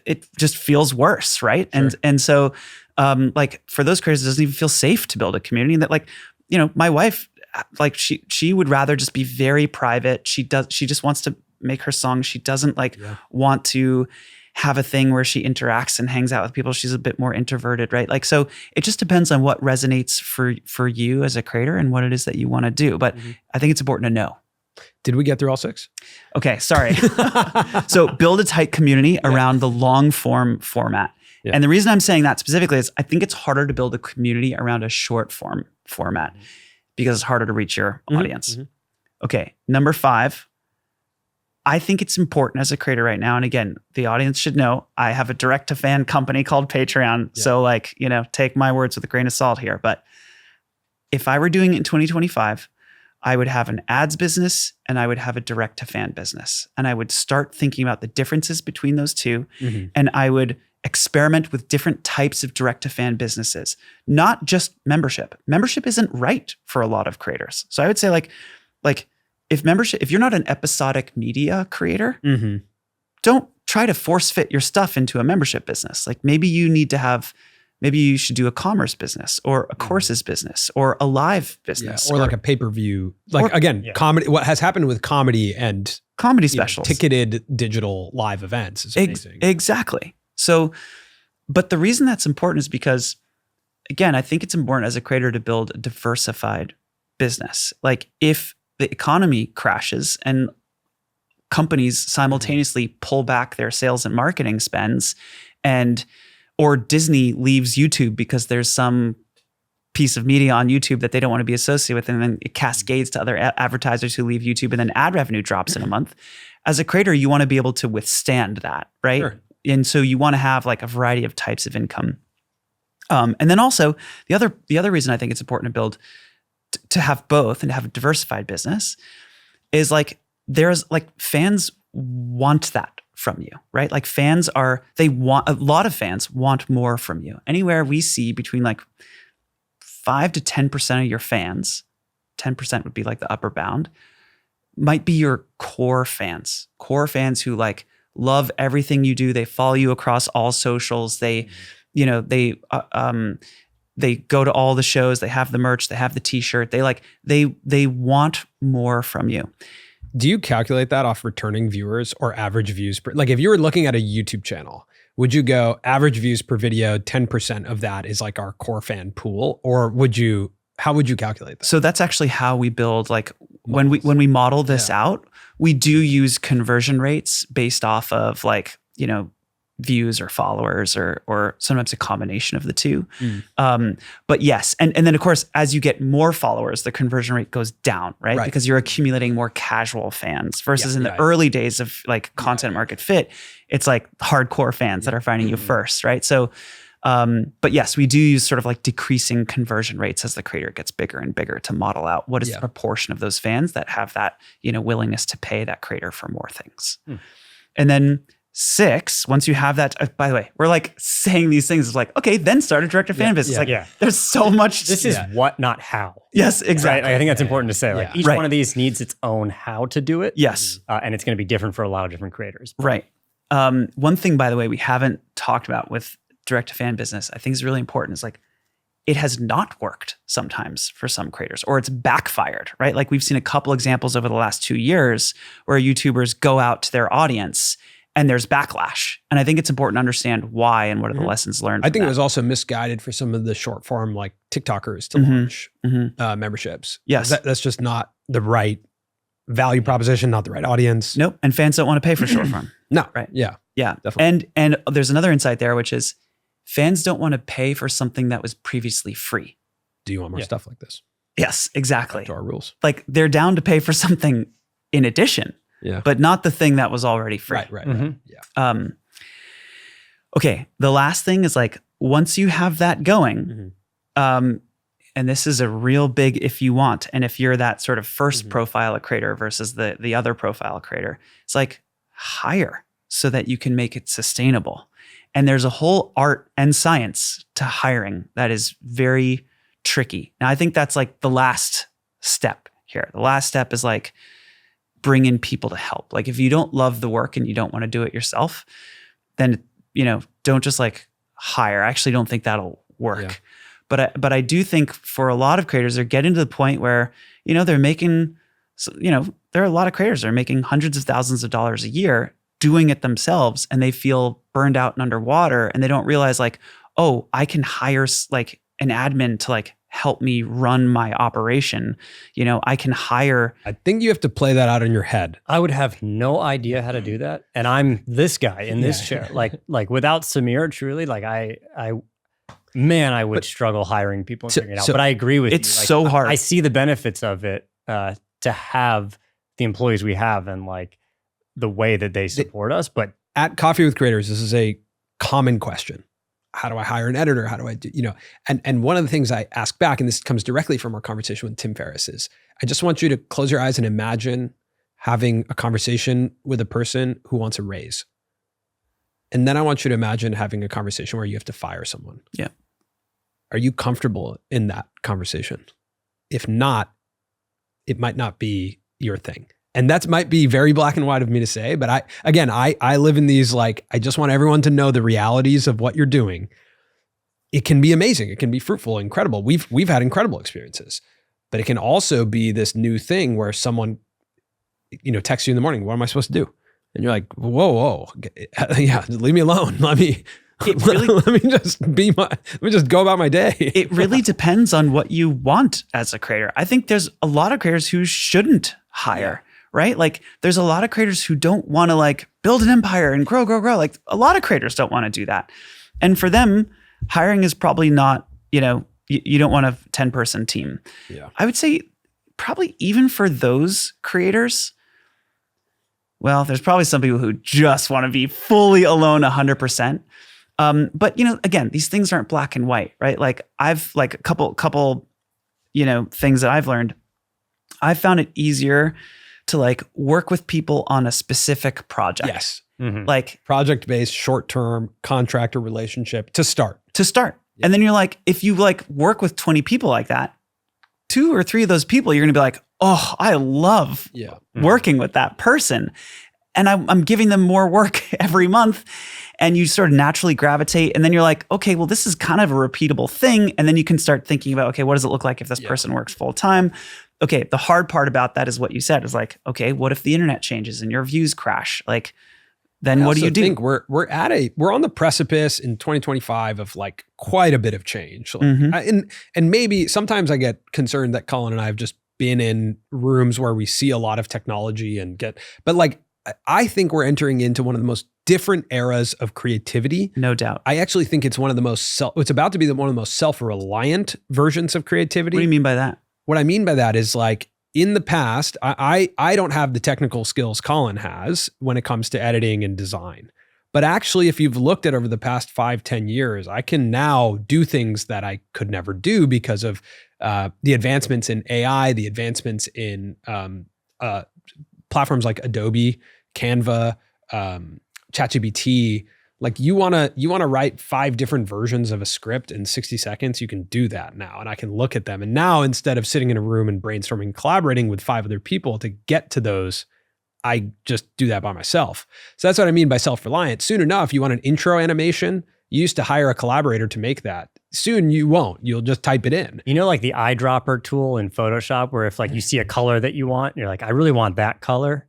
it just feels worse, right? Sure. And so like for those creators, it doesn't even feel safe to build a community. And that like, my wife, like she would rather just be very private. She just wants to make her songs. She doesn't want to have a thing where she interacts and hangs out with people. She's a bit more introverted, right? Like, so it just depends on what resonates for you as a creator and what it is that you want to do. But I think it's important to know. Did we get through all 6? Okay, sorry. So build a tight community around the long form format. Yeah. And the reason I'm saying that specifically is I think it's harder to build a community around a short form format because it's harder to reach your audience. Okay, number 5, I think it's important as a creator right now. And again, the audience should know I have a direct to fan company called Patreon. Yeah. So like, take my words with a grain of salt here. But if I were doing it in 2025, I would have an ads business and I would have a direct to fan business. And I would start thinking about the differences between those two. Mhm. And I would experiment with different types of direct to fan businesses, not just membership. Membership isn't right for a lot of creators. So I would say like if you're not an episodic media creator, Mhm. don't try to force fit your stuff into a membership business. Like maybe you should do a commerce business or a courses business or a live business. Or like a pay-per-view. Like or- again, Yeah. comedy, what has happened with comedy and comedy you know, specials. ticketed digital live events is amazing. Exactly. So, but the reason that's important is because, again, I think it's important as a creator to build a diversified business. Like if the economy crashes and companies simultaneously pull back their sales and marketing spends or Disney leaves YouTube because there's some piece of media on YouTube that they don't want to be associated with, and then it cascades to other advertisers who leave YouTube, and then ad revenue drops in a month. As a creator, you want to be able to withstand that, right? Sure. And so you want to have like a variety of types of income. And then also the other reason I think it's important to build to have both and to have a diversified business is like there's like fans want that from you, right? Like a lot of fans want more from you. Anywhere we see between like 5 to 10% of your fans, 10% would be like the upper bound, might be your core fans who like love everything you do. They follow you across all socials. They go to all the shows. They have the merch. They have the t-shirt. They want more from you. Do you calculate that off returning viewers or average views per, like if you were looking at a YouTube channel, would you go average views per video, 10% of that is like our core fan pool, or how would you calculate that? So that's actually how we build, like when we model this out, we do use conversion rates based off of like, views or followers or sometimes a combination of the two. But yes. And then of course, as you get more followers, the conversion rate goes down, right? Because you're accumulating more casual fans versus in the early days of like content market fit, it's like hardcore fans that are finding you first, right? So, but yes, we do use sort of like decreasing conversion rates as the creator gets bigger and bigger to model out what is the proportion of those fans that have that, willingness to pay that creator for more things. And then 6, once you have that, by the way, we're like saying these things, it's like, okay, then start a direct to fan business. There's so much. This is what, not how. Yes, exactly. Right? I think that's important to say. Like each Right. one of these needs its own how to do it. Yes. And it's going to be different for a lot of different creators. Right. One thing, by the way, we haven't talked about with direct to fan business, I think is really important, is like, it has not worked sometimes for some creators, or it's backfired, right? Like we've seen a couple examples over the last 2 years where YouTubers go out to their audience and there's backlash. And I think it's important to understand why and what are the lessons learned. I think it was also misguided for some of the short form like TikTokers to launch memberships. Yes. That's just not the right value proposition, not the right audience. Nope. And fans don't want to pay for short form. No. Right. Yeah. Yeah. Definitely. And there's another insight there, which is fans don't want to pay for something that was previously free. Do you want more stuff like this? Yes, exactly. To our rules. Like they're down to pay for something in addition, but not the thing that was already free. Right. Yeah. Okay. The last thing is like, once you have that going, and this is a real big, if you want, and if you're that sort of first profile creator versus the other profile creator, it's like hire so that you can make it sustainable. And there's a whole art and science to hiring that is very tricky. Now, I think that's like the last step here. The last step is like bring in people to help. Like if you don't love the work and you don't want to do it yourself, then, don't just like hire. I actually don't think that'll work. Yeah. But I do think for a lot of creators, they're getting to the point where, they're making, there are a lot of creators that are making hundreds of thousands of dollars a year doing it themselves, and they feel burned out and underwater, and they don't realize like, oh, I can hire like an admin to like help me run my operation. I can hire. I think you have to play that out in your head. I would have no idea how to do that. And I'm this guy in this chair. Like without Samir, truly, like I would struggle hiring people and figuring it out. But I agree with you. It's so hard. I see the benefits of it to have the employees we have, and like the way that they support us. But at Coffee with Creators, this is a common question. How do I hire an editor? How do I do, and one of the things I ask back, and this comes directly from our conversation with Tim Ferriss, is I just want you to close your eyes and imagine having a conversation with a person who wants a raise. And then I want you to imagine having a conversation where you have to fire someone. Yeah. Are you comfortable in that conversation? If not, it might not be your thing. And that might be very black and white of me to say, but I live in these, like, I just want everyone to know the realities of what you're doing. It can be amazing. It can be fruitful, incredible. We've had incredible experiences, but it can also be this new thing where someone, texts you in the morning, what am I supposed to do? And you're like, whoa, yeah, leave me alone. Let me just go about my day. It really depends on what you want as a creator. I think there's a lot of creators who shouldn't hire, right? Like there's a lot of creators who don't want to like build an empire and grow. Like a lot of creators don't want to do that. And for them, hiring is probably not, you don't want a 10-person team. Yeah. I would say probably even for those creators, well, there's probably some people who just want to be fully alone 100%. But again, these things aren't black and white, right? Like I've like a couple, things that I've learned. I found it easier to like work with people on a specific project. Yes. mm-hmm. Like project-based, short-term contractor relationship to start. Yeah. And then you're like, if you like work with 20 people like that, 2 or 3 of those people, you're going to be like, oh, I love working with that person. And I'm giving them more work every month. And you sort of naturally gravitate. And then you're like, okay, well, this is kind of a repeatable thing. And then you can start thinking about, okay, what does it look like if this person works full time? Okay, the hard part about that is what you said is like, okay, what if the internet changes and your views crash? Like, then what do you do? I think we're on the precipice in 2025 of like quite a bit of change. Like, and maybe sometimes I get concerned that Colin and I have just been in rooms where we see a lot of technology but like, I think we're entering into one of the most different eras of creativity. No doubt. I actually think it's one of the most it's about to be one of the most self-reliant versions of creativity. What do you mean by that? What I mean by that is like in the past, I don't have the technical skills Colin has when it comes to editing and design. But actually, if you've looked at over the past 5-10 years, I can now do things that I could never do because of the advancements in AI, the advancements in platforms like Adobe, Canva, ChatGPT. Like you wanna write 5 different versions of a script in 60 seconds, you can do that now. And I can look at them. And now instead of sitting in a room and brainstorming, collaborating with 5 other people to get to those, I just do that by myself. So that's what I mean by self-reliant. Soon enough, you want an intro animation, you used to hire a collaborator to make that. Soon you won't. You'll just type it in. Like the eyedropper tool in Photoshop, where if like you see a color that you want, you're like, I really want that color.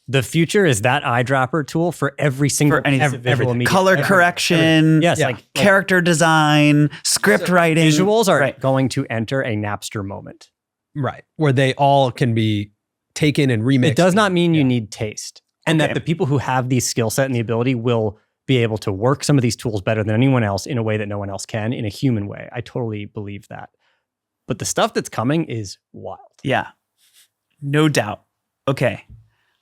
The future is that eyedropper tool for every single visual media. Color correction, yes, like character design, script writing. Visuals are going to enter a Napster moment. Right. Where they all can be taken and remixed. It does not mean you need taste. And that the people who have the skill set and the ability will be able to work some of these tools better than anyone else in a way that no one else can, in a human way. I totally believe that. But the stuff that's coming is wild. Yeah, no doubt. Okay.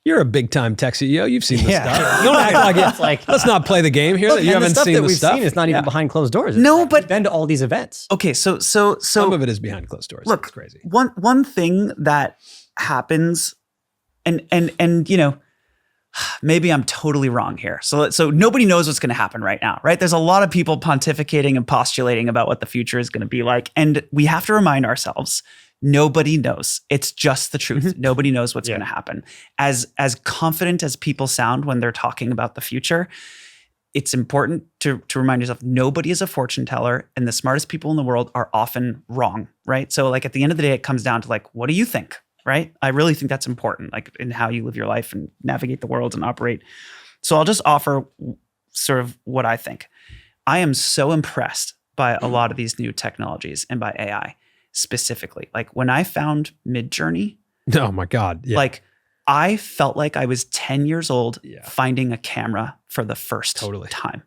You're a big time tech CEO. You've seen this stuff. You don't act like it's like, let's not play the game here. That you haven't seen the stuff. It's not even behind closed doors. But we've been to all these events. Okay, so some of it is behind closed doors. Look, it's crazy. One thing that happens, and maybe I'm totally wrong here. So nobody knows what's going to happen right now, right? There's a lot of people pontificating and postulating about what the future is going to be like, and we have to remind ourselves. Nobody knows. It's just the truth. Nobody knows what's going to happen. As confident as people sound when they're talking about the future, it's important to remind yourself, nobody is a fortune teller, and the smartest people in the world are often wrong, right? So like at the end of the day, it comes down to like, what do you think, right? I really think that's important, like in how you live your life and navigate the world and operate. So I'll just offer sort of what I think. I am so impressed by a lot of these new technologies and by AI. Specifically, like when I found Midjourney, oh my God, like I felt like I was 10 years old finding a camera for the first time.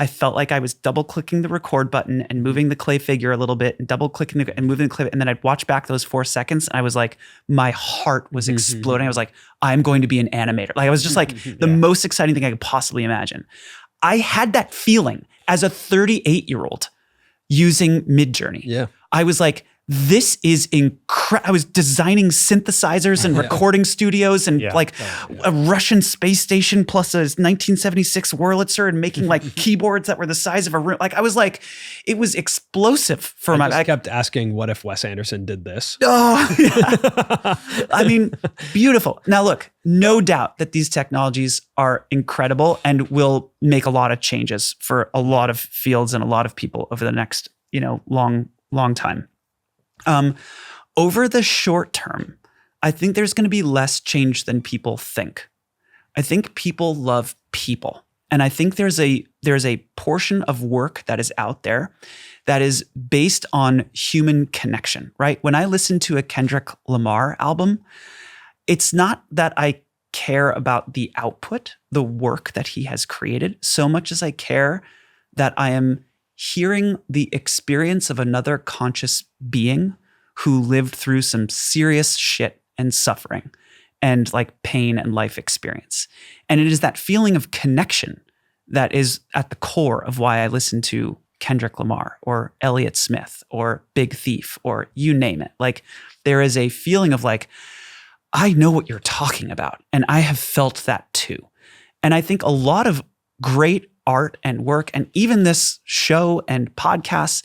I felt like I was double clicking the record button and moving the clay figure a little bit and double clicking and moving the clay. And then I'd watch back those 4 seconds. And I was like, my heart was exploding. I was like, I'm going to be an animator. Like I was just like the most exciting thing I could possibly imagine. I had that feeling as a 38-year-old using Midjourney. Yeah. I was like, this is incredible. I was designing synthesizers and recording studios and like a Russian space station plus a 1976 Wurlitzer and making like keyboards that were the size of a room. Like I was like, it was explosive for my. I kept asking, what if Wes Anderson did this? Oh, yeah. I mean, beautiful. Now look, no doubt that these technologies are incredible and will make a lot of changes for a lot of fields and a lot of people over the next, long time. Over the short term, I think there's going to be less change than people think. I think people love people. And I think there's a portion of work that is out there that is based on human connection, right? When I listen to a Kendrick Lamar album, it's not that I care about the output, the work that he has created, so much as I care that I am hearing the experience of another conscious being who lived through some serious shit and suffering and like pain and life experience. And it is that feeling of connection that is at the core of why I listen to Kendrick Lamar or Elliott Smith or Big Thief or you name it. Like there is a feeling of like, I know what you're talking about and I have felt that too. And I think a lot of great art and work, and even this show and podcasts,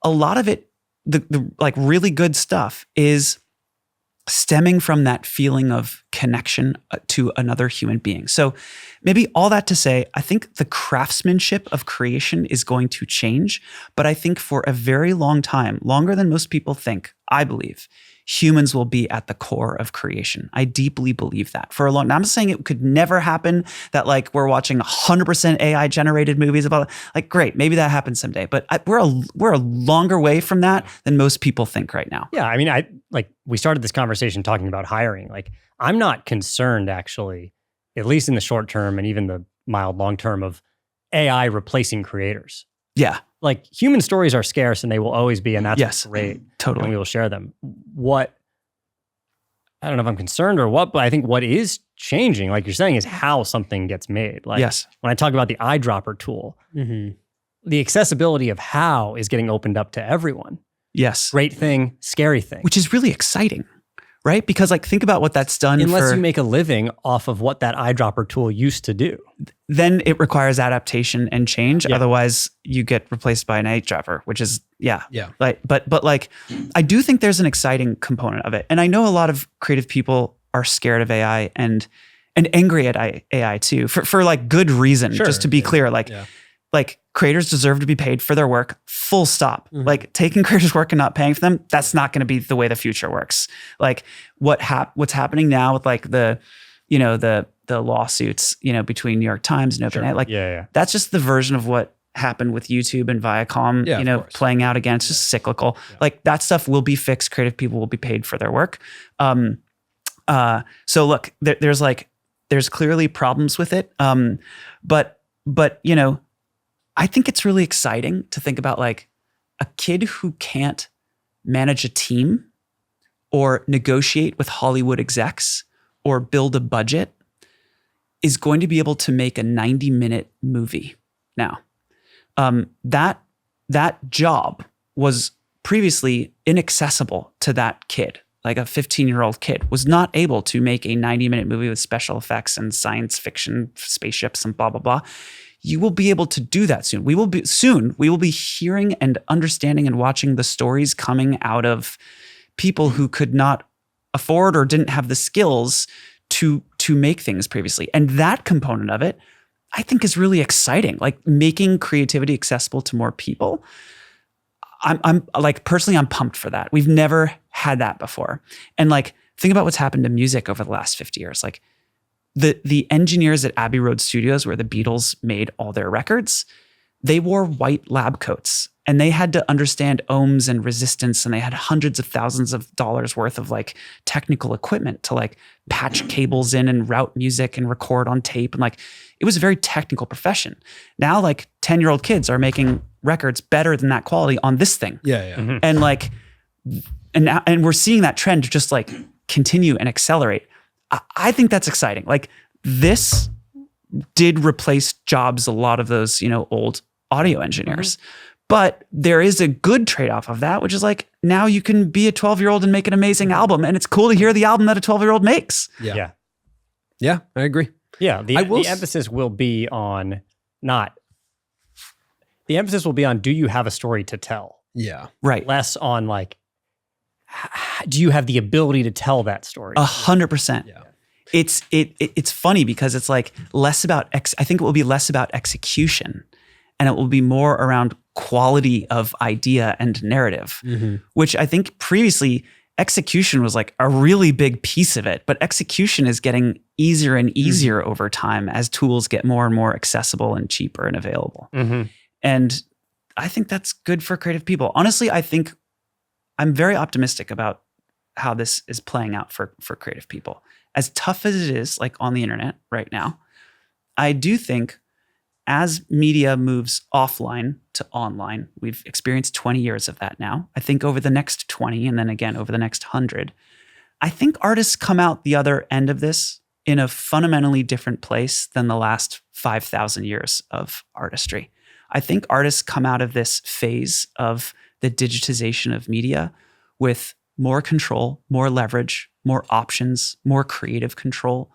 a lot of it, the like really good stuff is stemming from that feeling of connection to another human being. So maybe all that to say, I think the craftsmanship of creation is going to change, but I think for a very long time, longer than most people think, I believe, humans will be at the core of creation. I deeply believe that for a long time. I'm saying it could never happen that like we're watching 100% AI generated movies about like, great, maybe that happens someday, but we're a longer way from that than most people think right now. Yeah. I mean, we started this conversation talking about hiring. Like I'm not concerned actually, at least in the short term and even the mild long term of AI replacing creators. Yeah. Like human stories are scarce and they will always be, and that's great. Totally. And we will share them. I don't know if I'm concerned or what, but I think what is changing, like you're saying, is how something gets made. Like when I talk about the eyedropper tool, the accessibility of how is getting opened up to everyone. Yes. Great thing, scary thing. Which is really exciting, right? Because like think about what that's done. Unless you make a living off of what that eyedropper tool used to do. Then it requires adaptation and change. Yeah. Otherwise you get replaced by an eyedropper, which is, Like, but like, I do think there's an exciting component of it. And I know a lot of creative people are scared of AI and angry at AI too, for like good reason, just to be clear, like creators deserve to be paid for their work, full stop. Like taking creators' work and not paying for them, that's not going to be the way the future works. Like what's happening now with like the lawsuits, between New York Times and OpenAI, that's just the version of what happened with YouTube and Viacom, playing out again. It's just cyclical. Yeah. Like that stuff will be fixed. Creative people will be paid for their work. So look, there's clearly problems with it. But I think it's really exciting to think about like a kid who can't manage a team or negotiate with Hollywood execs or build a budget is going to be able to make a 90-minute movie now. That job was previously inaccessible to that kid. Like a 15-year-old kid was not able to make a 90-minute movie with special effects and science fiction spaceships and blah, blah, blah. You will be able to do that soon. We will be hearing and understanding and watching the stories coming out of people who could not afford or didn't have the skills to make things previously. And that component of it, I think, is really exciting. Like making creativity accessible to more people. I'm like, personally, I'm pumped for that. We've never had that before. And like, think about what's happened to music over the last 50 years. Like the engineers at Abbey Road Studios, where the Beatles made all their records, they wore white lab coats And they had to understand ohms and resistance, and they had hundreds of thousands of dollars worth of like technical equipment to like patch cables in and route music and record on tape. And like, it was a very technical profession. Now like 10-year-old kids are making records better than that quality on this thing. Yeah. Mhm. And like, and we're seeing that trend just like continue and accelerate. I think that's exciting. Like, this did replace jobs, a lot of those, you know, old audio engineers. But there is a good trade-off of that, which is like, now you can be a 12-year-old and make an amazing album. And it's cool to hear the album that a 12-year-old makes. Yeah. Yeah, I agree. Yeah. The The emphasis will be on do you have a story to tell? Yeah. Right. Less on like, do you have the ability to tell that story? 100%. Yeah. It's funny because it's like less about, I think it will be less about execution, and it will be more around quality of idea and narrative, which I think previously execution was like a really big piece of it, but execution is getting easier and easier over time as tools get more and more accessible and cheaper and available. And I think that's good for creative people. Honestly, I think I'm very optimistic about how this is playing out for creative people. As tough as it is, like on the internet right now, I do think as media moves offline to online, we've experienced 20 years of that now. I think over the next 20, and then again over the next 100, I think artists come out the other end of this in a fundamentally different place than the last 5,000 years of artistry. I think artists come out of this phase of the digitization of media with more control, more leverage, more options, more creative control.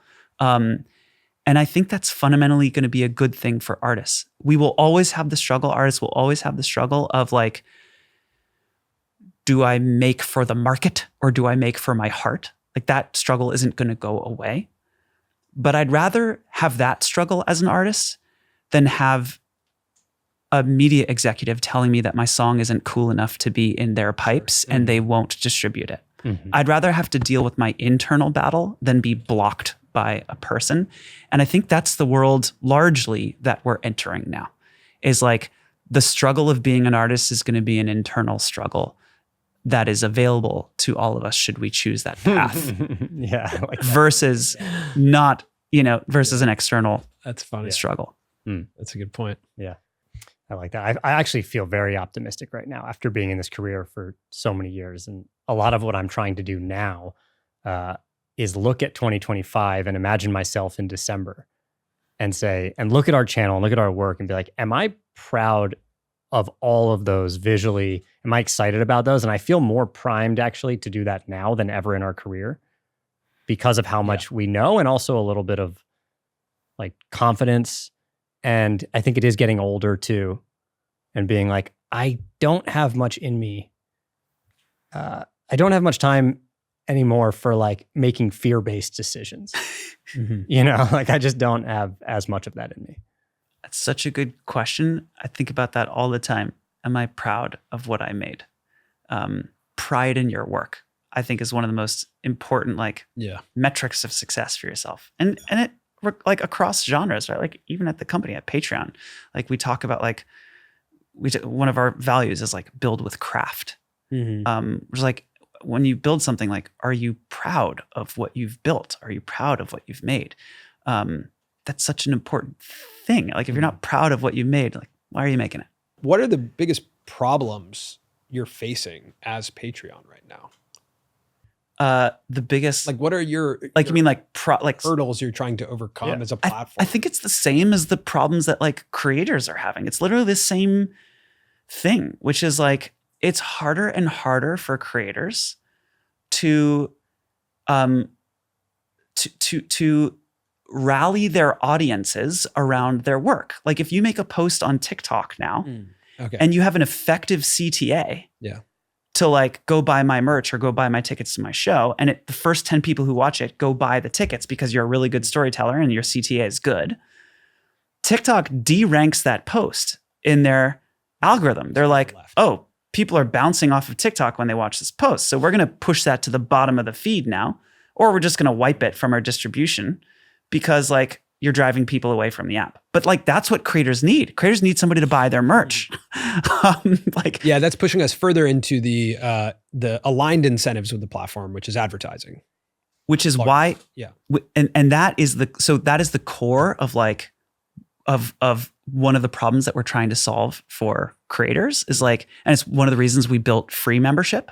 And I think that's fundamentally going to be a good thing for artists. We will always have the struggle. Artists will always have the struggle of like, do I make for the market or do I make for my heart? Like, that struggle isn't going to go away. But I'd rather have that struggle as an artist than have a media executive telling me that my song isn't cool enough to be in their pipes and they won't distribute it. I'd rather have to deal with my internal battle than be blocked by a person. And I think that's the world largely that we're entering now, is like the struggle of being an artist is going to be an internal struggle that is available to all of us should we choose that path. Yeah. I like that. Versus not, versus an external That's funny. struggle. That's a good point. Yeah. I like that. I actually feel very optimistic right now after being in this career for so many years. And a lot of what I'm trying to do now is look at 2025 and imagine myself in December and say, and look at our channel and look at our work and be like, am I proud of all of those visually? Am I excited about those? And I feel more primed actually to do that now than ever in our career because of how much we know, and also a little bit of like confidence. And I think it is getting older too, and being like, I don't have much in me. I don't have much time anymore for like making fear-based decisions. Like I just don't have as much of that in me. That's such a good question. I think about that all the time. Am I proud of what I made? Pride in your work, I think, is one of the most important metrics of success for yourself. And it like across genres, right? Like even at the company, at Patreon, like we talk about like, one of our values is like build with craft. Which is like, when you build something, like, are you proud of what you've built? Are you proud of what you've made? That's such an important thing. Like if you're not proud of what you've made, like, why are you making it? What are the biggest problems you're facing as Patreon right now? The biggest, Like, what are your like, you mean like hurdles you're trying to overcome as a platform? I think it's the same as the problems that like creators are having. It's literally the same thing, which is like, it's harder and harder for creators to rally their audiences around their work. Like if you make a post on TikTok now and you have an effective CTA to like go buy my merch or go buy my tickets to my show, and the first 10 people who watch it go buy the tickets because you're a really good storyteller and your CTA is good, TikTok de-ranks that post in their algorithm. They're like, oh, people are bouncing off of TikTok when they watch this post. So we're going to push that to the bottom of the feed now, or we're just going to wipe it from our distribution because like you're driving people away from the app. But like, that's what creators need. Creators need somebody to buy their merch. Yeah, that's pushing us further into the aligned incentives with the platform, which is advertising. Which is why, yeah. And that is the core of like, of one of the problems that we're trying to solve for creators is like, and it's one of the reasons we built free membership,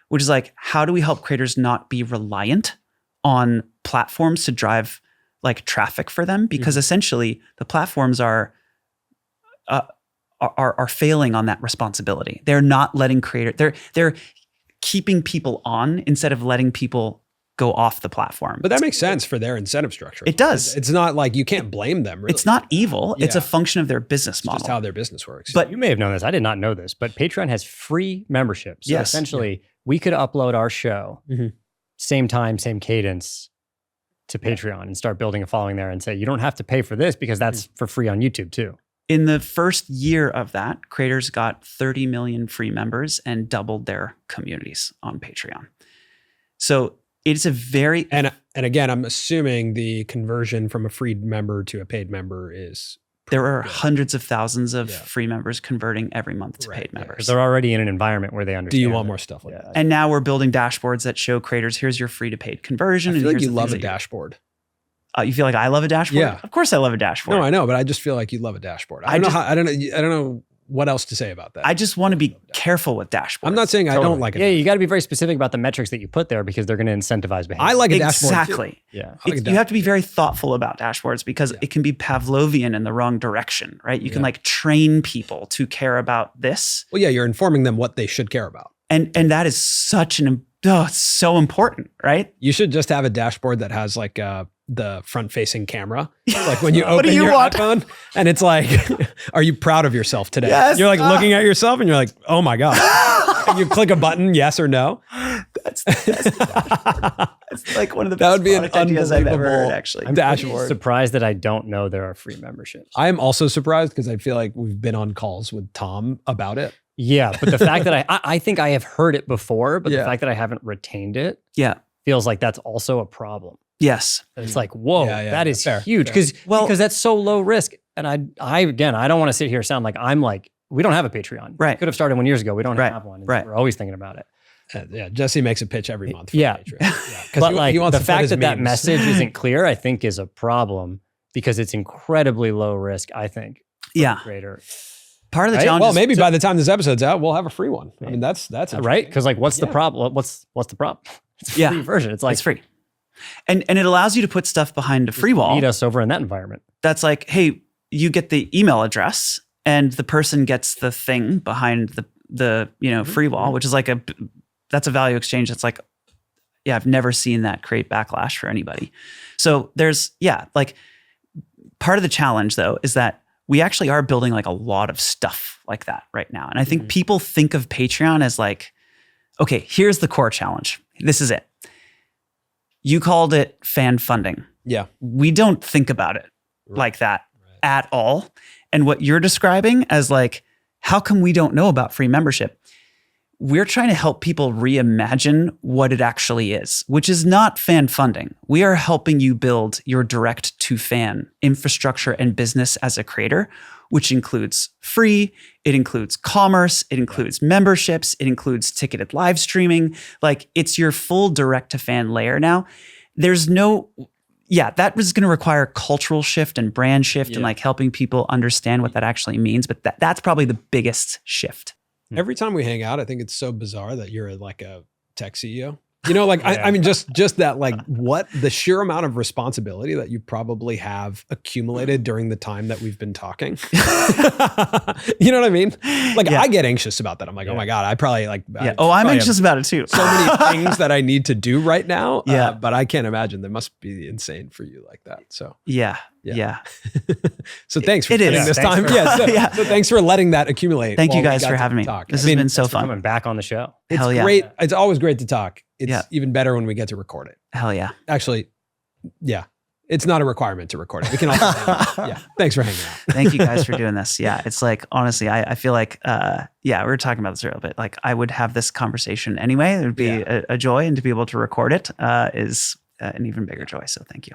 which is like, how do we help creators not be reliant on platforms to drive like traffic for them? Because essentially the platforms are failing on that responsibility. They're not letting they're keeping people on instead of letting people go off the platform. But that makes sense for their incentive structure. It does. It's not like you can't blame them. Really. It's not evil. Yeah. It's a function of their business model. It's just how their business works. But you may have known this. I did not know this, but Patreon has free membership. So Yes. essentially, we could upload our show, same time, same cadence to Patreon and start building a following there and say, you don't have to pay for this because that's for free on YouTube too. in the first year of that, creators got 30 million free members and doubled their communities on Patreon. So it's a very... And again, I'm assuming the conversion from a free member to a paid member is... There are hundreds of thousands of free members converting every month to paid members. They're already in an environment where they understand. Do you want more stuff like that? And now we're building dashboards that show creators, here's your free to paid conversion. I feel and like here's you the love things a that dashboard. You feel like I love a dashboard? Yeah. Of course I love a dashboard. No, I know, but I just feel like you love a dashboard. I don't know what else to say about that. I just want to be careful with dashboards. I'm not saying I don't like it. Yeah, you got to be very specific about the metrics that you put there because they're going to incentivize behavior. I like a dashboard. Exactly. Too. Yeah. You have to be very thoughtful about dashboards because it can be Pavlovian in the wrong direction, right? You can like train people to care about this. Well, yeah, you're informing them what they should care about. And that is such it's so important, right? You should just have a dashboard that has like the front-facing camera, like when you open your iPhone, and it's like, "Are you proud of yourself today?" Yes. You're like looking at yourself, and you're like, "Oh my god!" And you click a button, yes or no. That's like one of the That best would be an product ideas I've ever heard, unbelievable actually. I'm dashboard. surprised that I don't know there are free memberships. I am also surprised because I feel like we've been on calls with Tom about it. Yeah, but the fact that I think I have heard it before, but Yeah. the fact that I haven't retained it Yeah. feels like that's also a problem. Yes. It's like, whoa, that is fair, huge fair. because that's so low risk. And I don't want to sit here and sound like I'm like, we don't have a Patreon. Right. We could have started 1 year ago. We don't Right. have one. And Right. We're always thinking about it. Yeah, Jesse makes a pitch every month. For Yeah. Patreon. Yeah, But like he wants the to put fact his that memes. message isn't clear, I think is a problem because it's incredibly low risk, I think. Yeah. Creator. Part of the Right? challenge Well, is maybe by the time this episode's out, we'll have a free one. I mean, that's Right? Because like what's the problem? What's the problem? It's a free version. It's like it's free. And it allows you to put stuff behind a free wall. meet us over in that environment. That's like, hey, you get the email address and the person gets the thing behind the free wall, which is like that's a value exchange. That's like, yeah, I've never seen that create backlash for anybody. So there's, like part of the challenge though, is that we actually are building like a lot of stuff like that right now. And I think people think of Patreon as like, okay, here's the core challenge. This is it. You called it fan funding. Yeah. We don't think about it like that at all. And what you're describing as like, how come we don't know about free membership? We're trying to help people reimagine what it actually is, which is not fan funding. We are helping you build your direct to fan infrastructure and business as a creator, which includes free, it includes commerce, it includes memberships, it includes ticketed live streaming. Like it's your full direct to fan layer now. There's no, that was going to require cultural shift and brand shift and like helping people understand what that actually means. But that's probably the biggest shift. Every time we hang out, I think it's so bizarre that you're like a tech CEO. You know, like, I mean, just that, like what the sheer amount of responsibility that you probably have accumulated during the time that we've been talking. You know what I mean? Like I get anxious about that. I'm like, oh my God, I probably like, I'm anxious about it too. So many things that I need to do right now. Yeah. But I can't imagine that must be insane for you like that. So Yeah. So thanks for It is. spending this Thanks time. for- So thanks for letting that accumulate. Thank you while we guys got for to having me. talk. This I mean, has been so Coming fun. back on the show. it's Hell yeah. great. It's always great to talk. It's even better when we get to record it. Hell yeah. Actually, it's not a requirement to record it. We can also, thanks for hanging out. Thank you guys for doing this. Yeah. It's like, honestly, I feel like, we were talking about this a little bit. Like I would have this conversation anyway. It would be a joy, and to be able to record it is an even bigger joy. So thank you.